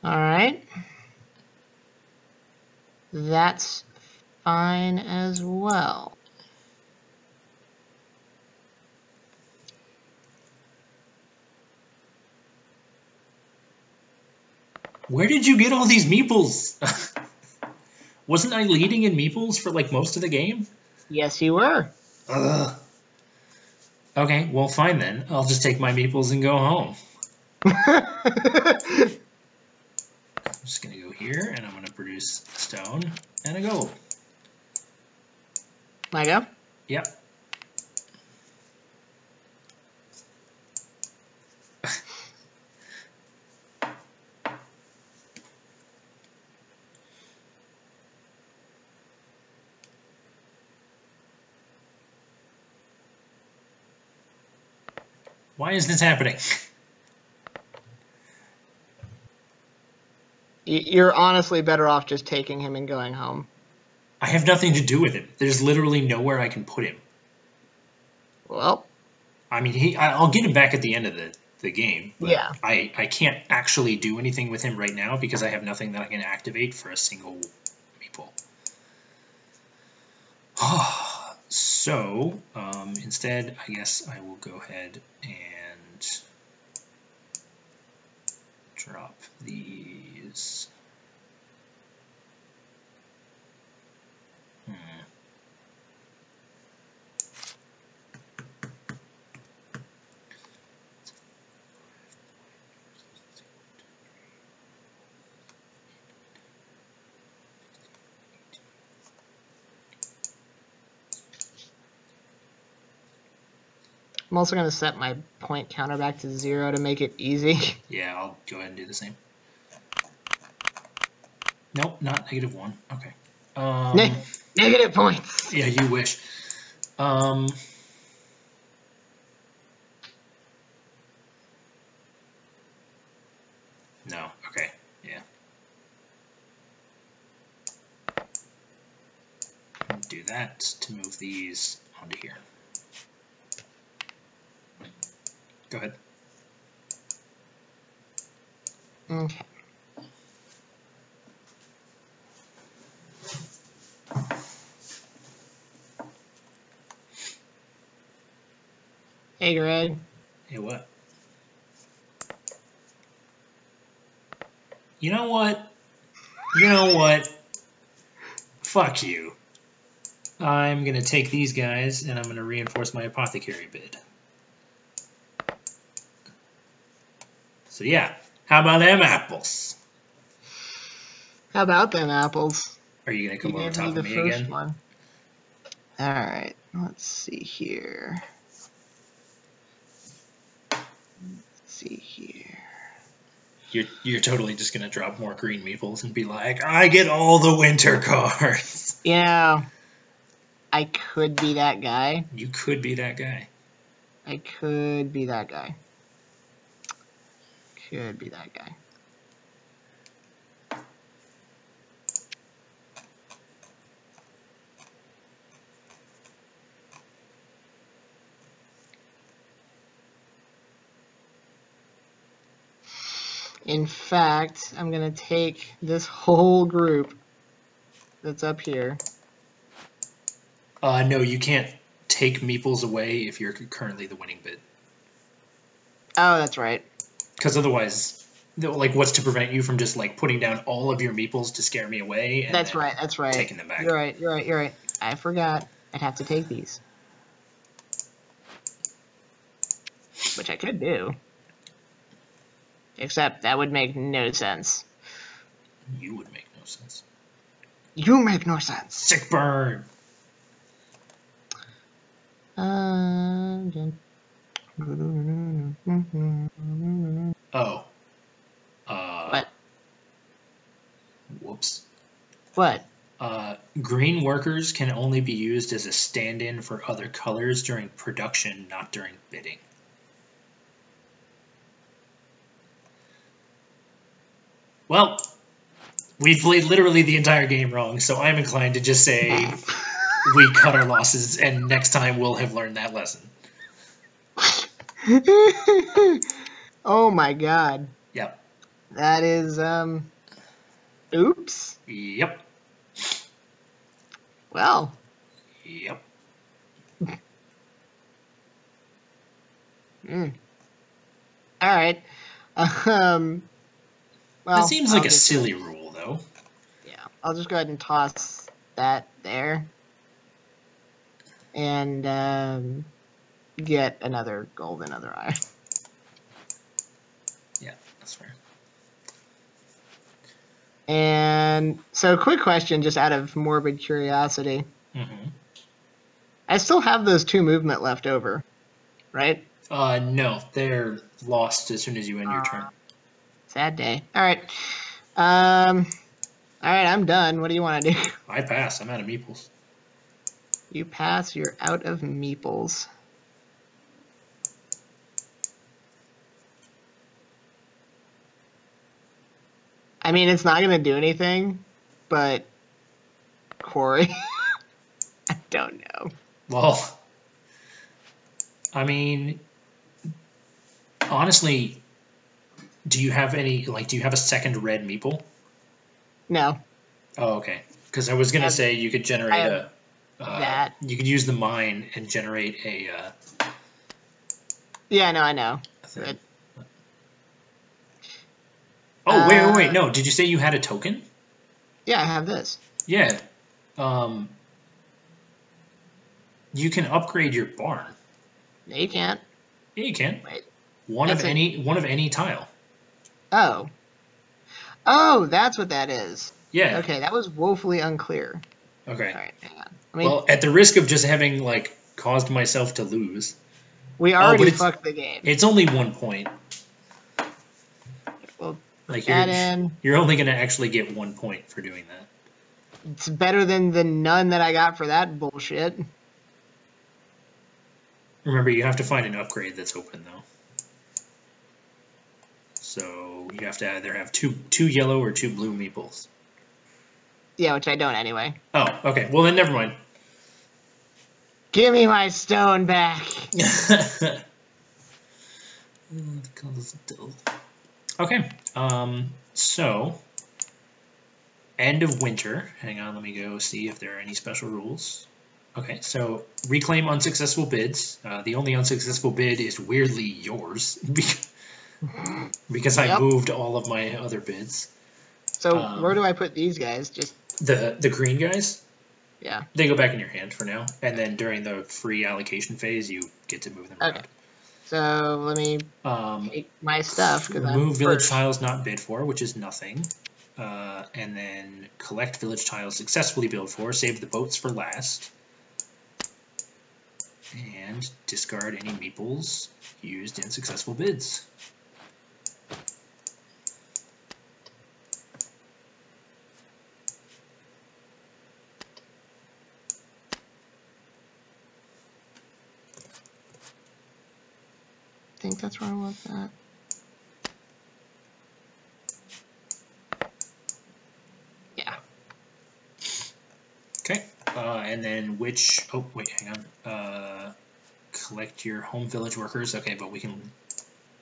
All right. That's fine as well. Where did you get all these meeples? Wasn't I leading in meeples for like most of the game? Yes, you were. Ugh. Okay, well, fine then. I'll just take my meeples and go home. I'm just going to go here, and I'm going to produce a stone and a gold. I go? Yep. Why is this happening? You're honestly better off just taking him and going home. I have nothing to do with him. There's literally nowhere I can put him. Well, I mean, I'll get him back at the end of the game. But yeah. I can't actually do anything with him right now because I have nothing that I can activate for a single meeple. So, instead, I guess I will go ahead and drop these. I'm also going to set my point counter back to 0 to make it easy. Yeah, I'll go ahead and do the same. Nope, not -1. Okay. Negative points. Yeah, you wish. No, okay, yeah. Do that to move these onto here. Go ahead. Okay. Hey, Greg. Hey, what? You know what? You know what? Fuck you. I'm going to take these guys, and I'm going to reinforce my apothecary bid. So yeah, how about them apples? How about them apples? Are you going to come over top of me again? One. All right, let's see here. You're totally just going to drop more green meeples and be like, I get all the winter cards. Yeah, I could be that guy. You could be that guy. I could be that guy. Could be that guy. In fact, I'm going to take this whole group that's up here. No, you can't take meeples away if you're currently the winning bid. Oh, that's right. Because otherwise, like, what's to prevent you from just, like, putting down all of your meeples to scare me away? And that's right, that's right. Taking them back. You're right. I forgot. I'd have to take these. Which I could do. Except that would make no sense. You would make no sense. You make no sense. Sick burn. Oh. What? Whoops. What? Green workers can only be used as a stand-in for other colors during production, not during bidding. Well, we played literally the entire game wrong, so I'm inclined to just say we cut our losses, and next time we'll have learned that lesson. Oh my god. Yep. That is, oops. Yep. Well. Yep. Alright. Well, that seems like a silly rule, though. Yeah, I'll just go ahead and toss that there. And, get another gold, another iron. Yeah, that's fair. And so, quick question, just out of morbid curiosity. Mm-hmm. I still have those 2 movement left over, right? No, they're lost as soon as you end your turn. Sad day. All right. All right, I'm done. What do you want to do? I pass. I'm out of meeples. You pass. You're out of meeples. I mean, it's not going to do anything, but Corey, I don't know. Well, I mean, honestly, do you have any, like, do you have a second red meeple? No. Oh, okay. Because I was going to say you could generate that. You could use the mine and generate a... yeah, no, I know. But, oh, wait. No, did you say you had a token? Yeah, I have this. Yeah. You can upgrade your barn. No, you can't. Yeah, you can. Wait. One of any tile. Oh. Oh, that's what that is. Yeah. Okay, that was woefully unclear. Okay. All right, hang on. Well, at the risk of just having, like, caused myself to lose. We already fucked the game. It's only 1 point. Well, like you're only going to actually get 1 point for doing that. It's better than the none that I got for that bullshit. Remember, you have to find an upgrade that's open, though. So you have to either have two yellow or 2 blue meeples. Yeah, which I don't anyway. Oh, okay. Well, then never mind. Give me my stone back. Okay. So, end of winter. Hang on, let me go see if there are any special rules. Okay, so reclaim unsuccessful bids. The only unsuccessful bid is weirdly yours because I moved all of my other bids. So where do I put these guys? Just the green guys? Yeah. They go back in your hand for now, and then during the free allocation phase, you get to move them around. So let me take my stuff. Remove village tiles not bid for, which is nothing. And then collect village tiles successfully bid for. Save the boats for last. And discard any meeples used in successful bids. I think that's where I want that. Yeah. Okay. And then which... Oh, wait, hang on. Collect your home village workers. Okay, but we can...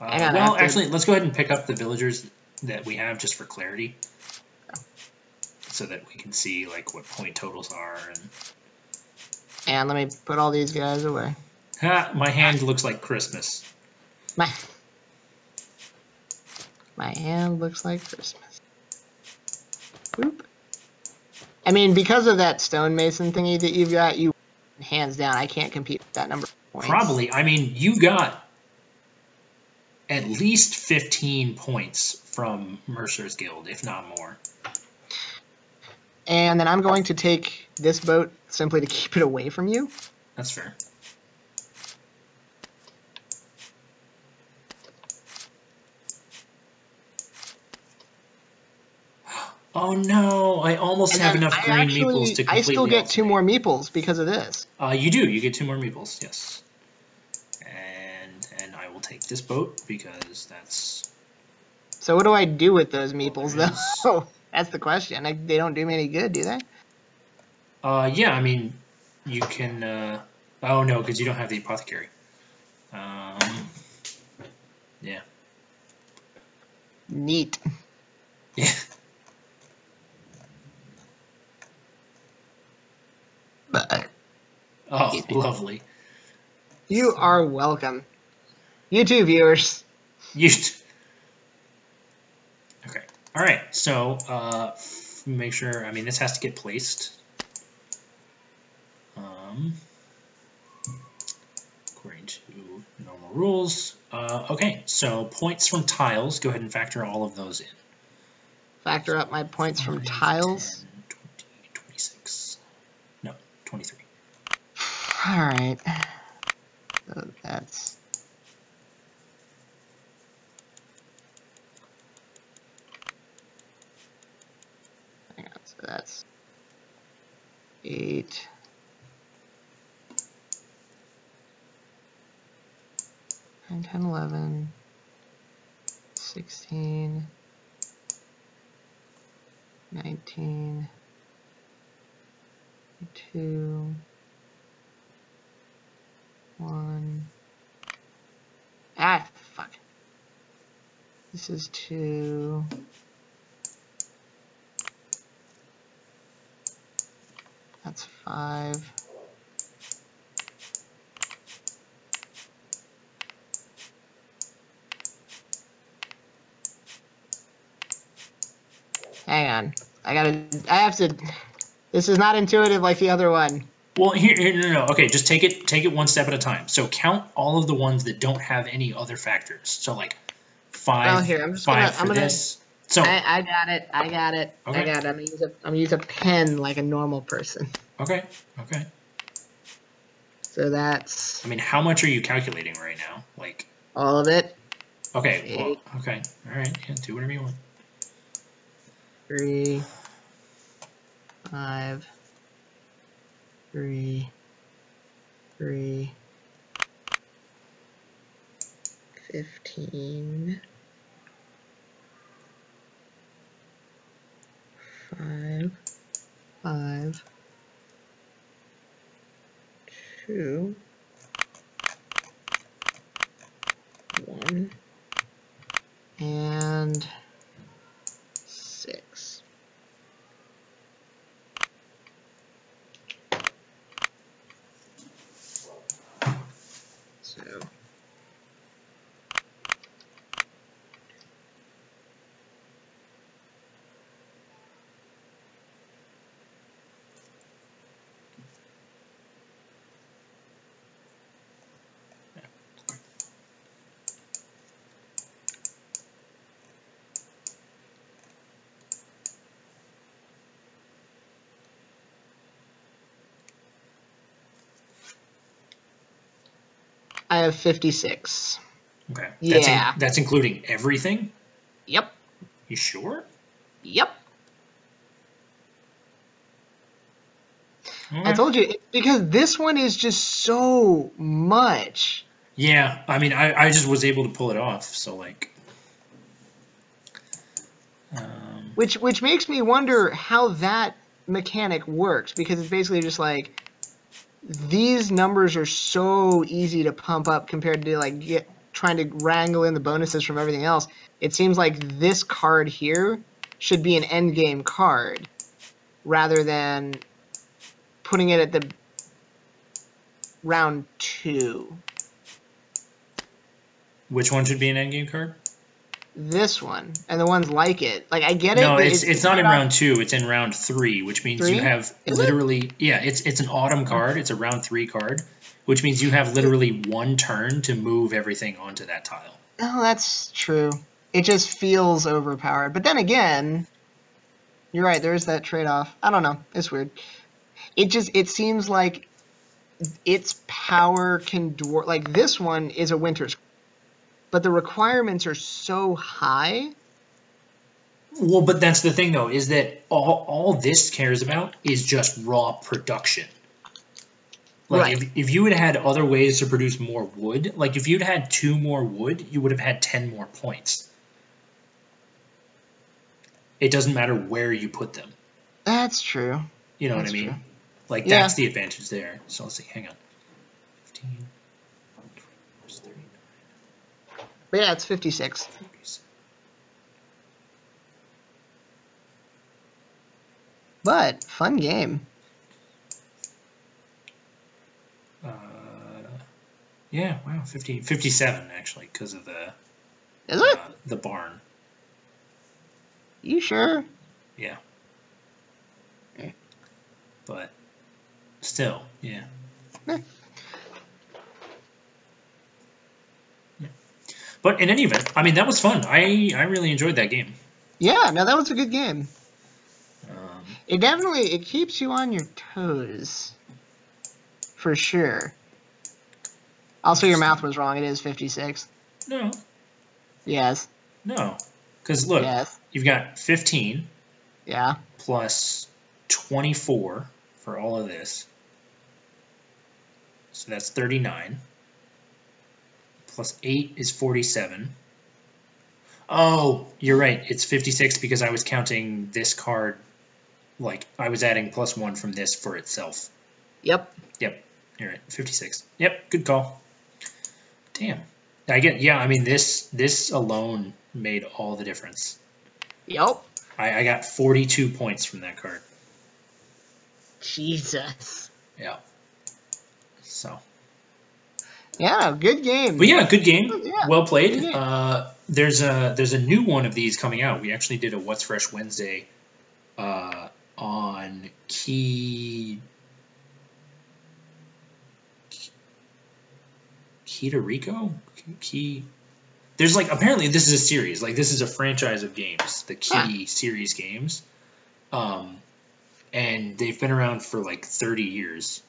well, actually, let's go ahead and pick up the villagers that we have just for clarity. So that we can see, like, what point totals are. And let me put all these guys away. Ha! My hand looks like Christmas. My hand looks like Christmas. Boop. I mean, because of that stonemason thingy that you've got, you hands down, I can't compete with that number of points. Probably. I mean, you got at least 15 points from Mercer's Guild, if not more. And then I'm going to take this boat simply to keep it away from you. That's fair. Oh no, I almost have enough green meeples to completely I still get 2 more meeples because of this. You do. You get 2 more meeples, yes. And I will take this boat because that's... So what do I do with those meeples, though? That's the question. They don't do me any good, do they? Yeah, I mean, you can... oh no, because you don't have the apothecary. Yeah. Neat. Yeah. Oh, lovely. You are welcome. You too, viewers. Okay. All right. So, make sure. I mean, this has to get placed. According to normal rules. Okay. So, points from tiles. Go ahead and factor all of those in. Factor up my points from tiles. 10, 20, 26. No, 23. All right. So that's... Hang on. So that's 8. 9, 10, 11, 16, 19, 2, 1. Ah, fuck. This is 2. That's 5. Hang on. I have to, this is not intuitive like the other one. Well, no. Okay, just take it one step at a time. So count all of the ones that don't have any other factors. So like 5, Oh, here, I'm just 5 for this. So I got it. Okay. I got it. I'm gonna use a pen like a normal person. Okay. So that's. I mean, how much are you calculating right now? Like. All of it. Okay. 8. Well. Okay. All right. Yeah, do whatever you want. 3, 5, 3, 3, 15, 5, 5, 2, 1, and 6. So I have 56. Okay. Yeah. That's including everything? Yep. You sure? Yep. Okay. I told you, because this one is just so much. Yeah, I mean, I just was able to pull it off, so like. Which makes me wonder how that mechanic works, because it's basically just like these numbers are so easy to pump up compared to like trying to wrangle in the bonuses from everything else. It seems like this card here should be an end game card rather than putting it at the round 2. Which one should be an endgame card? This one and the ones like it. Like I get No, it. it's not in round 2. It's in round 3, which means 3? you have Is literally it? Yeah. It's an autumn card. It's a round 3 card, which means you have literally one turn to move everything onto that tile. Oh, that's true. It just feels overpowered. But then again, you're right. There is that trade-off. I don't know. It's weird. It seems like its power can dwarf. Like this one is a winter's, but the requirements are so high. Well, but that's the thing, though, is that all this cares about is just raw production. Like, Right. if you had had other ways to produce more wood, like if you'd had 2 more wood, you would have had 10 more points. It doesn't matter where you put them. That's true. You know That's what I mean? true. Like, Yeah. that's the advantage there. So let's see. Hang on. 15 plus 39. But yeah, it's 56. But fun game. Yeah, wow, 57 actually, because of Is it? The barn. You sure? Yeah. Okay. But still, yeah. Eh. Yeah. But in any event, I mean, that was fun. I really enjoyed that game. Yeah, no, that was a good game. It keeps you on your toes. For sure. Also, your math was wrong. It is 56. No. Yes. No. Because look, Yes. You've got 15. Yeah. Plus 24 for all of this. So that's 39. Plus 8 is 47. Oh, you're right. It's 56 because I was counting this card, like I was adding +1 from this for itself. Yep. Yep. You're right. 56. Yep. Good call. Damn. I mean, this alone made all the difference. Yep. I got 42 points from that card. Jesus. Yeah. So. Yeah, good game. But yeah, good game. Yeah, well played. Game. There's a new one of these coming out. We actually did a What's Fresh Wednesday on Key. There's like, apparently this is a series. Like, this is a franchise of games, the Key series games. And they've been around for like 30 years.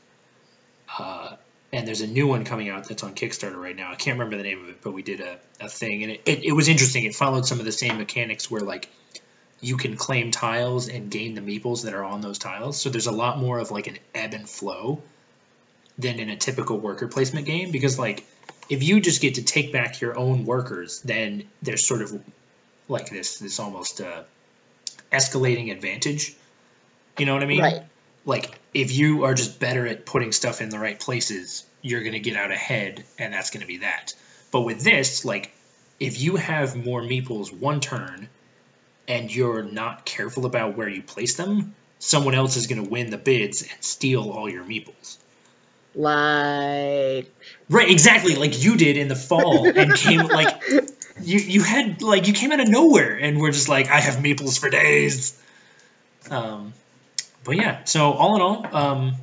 And there's a new one coming out that's on Kickstarter right now. I can't remember the name of it, but we did a thing. And it was interesting. It followed some of the same mechanics where, like, you can claim tiles and gain the meeples that are on those tiles. So there's a lot more of, like, an ebb and flow than in a typical worker placement game. Because, like, if you just get to take back your own workers, then there's sort of, like, this almost escalating advantage. You know what I mean? Right. Like, if you are just better at putting stuff in the right places, you're going to get out ahead, and that's going to be that. But with this, like, if you have more meeples one turn, and you're not careful about where you place them, someone else is going to win the bids and steal all your meeples. Like... Right, exactly, like you did in the fall, and came, like, you had, like, you came out of nowhere, and we're just like, I have meeples for days. But yeah, so all in all,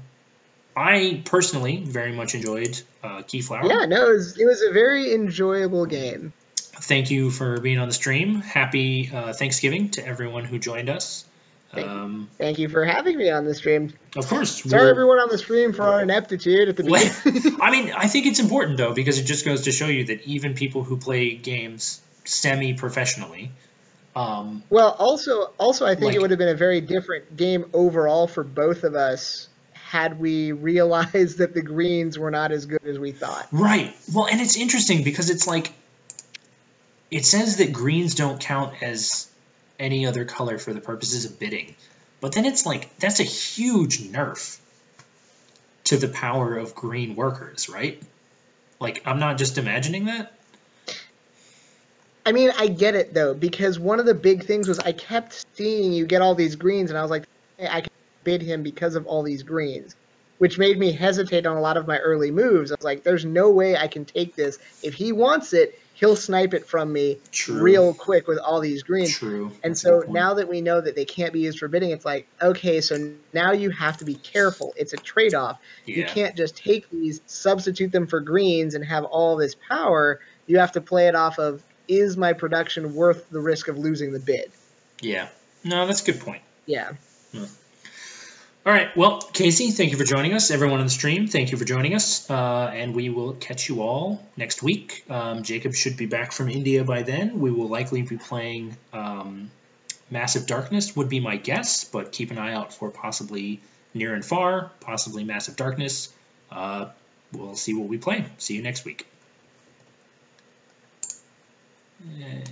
I personally very much enjoyed Keyflower. Yeah, no, it was a very enjoyable game. Thank you for being on the stream. Happy Thanksgiving to everyone who joined us. Thank you for having me on the stream. Of course. Sorry, everyone on the stream, for our ineptitude at the beginning. I mean, I think it's important, though, because it just goes to show you that even people who play games semi-professionally... well, also, I think it would have been a very different game overall for both of us had we realized that the greens were not as good as we thought. Right. Well, and it's interesting because it's like, it says that greens don't count as any other color for the purposes of bidding. But then it's like, that's a huge nerf to the power of green workers, right? Like, I'm not just imagining that. I mean, I get it, though, because one of the big things was I kept seeing you get all these greens, and I was like, hey, I can bid him because of all these greens, which made me hesitate on a lot of my early moves. I was like, there's no way I can take this. If he wants it, he'll snipe it from me real quick with all these greens. True. And so now that we know that they can't be used for bidding, it's like, okay, so now you have to be careful. It's a trade-off. Yeah. You can't just take these, substitute them for greens, and have all this power. You have to play it off of, is my production worth the risk of losing the bid? Yeah. No, that's a good point. Yeah. All right. Well, Casey, thank you for joining us. Everyone on the stream, thank you for joining us. And we will catch you all next week. Jacob should be back from India by then. We will likely be playing Massive Darkness, would be my guess, but keep an eye out for possibly Near and Far, possibly Massive Darkness. We'll see what we play. See you next week. And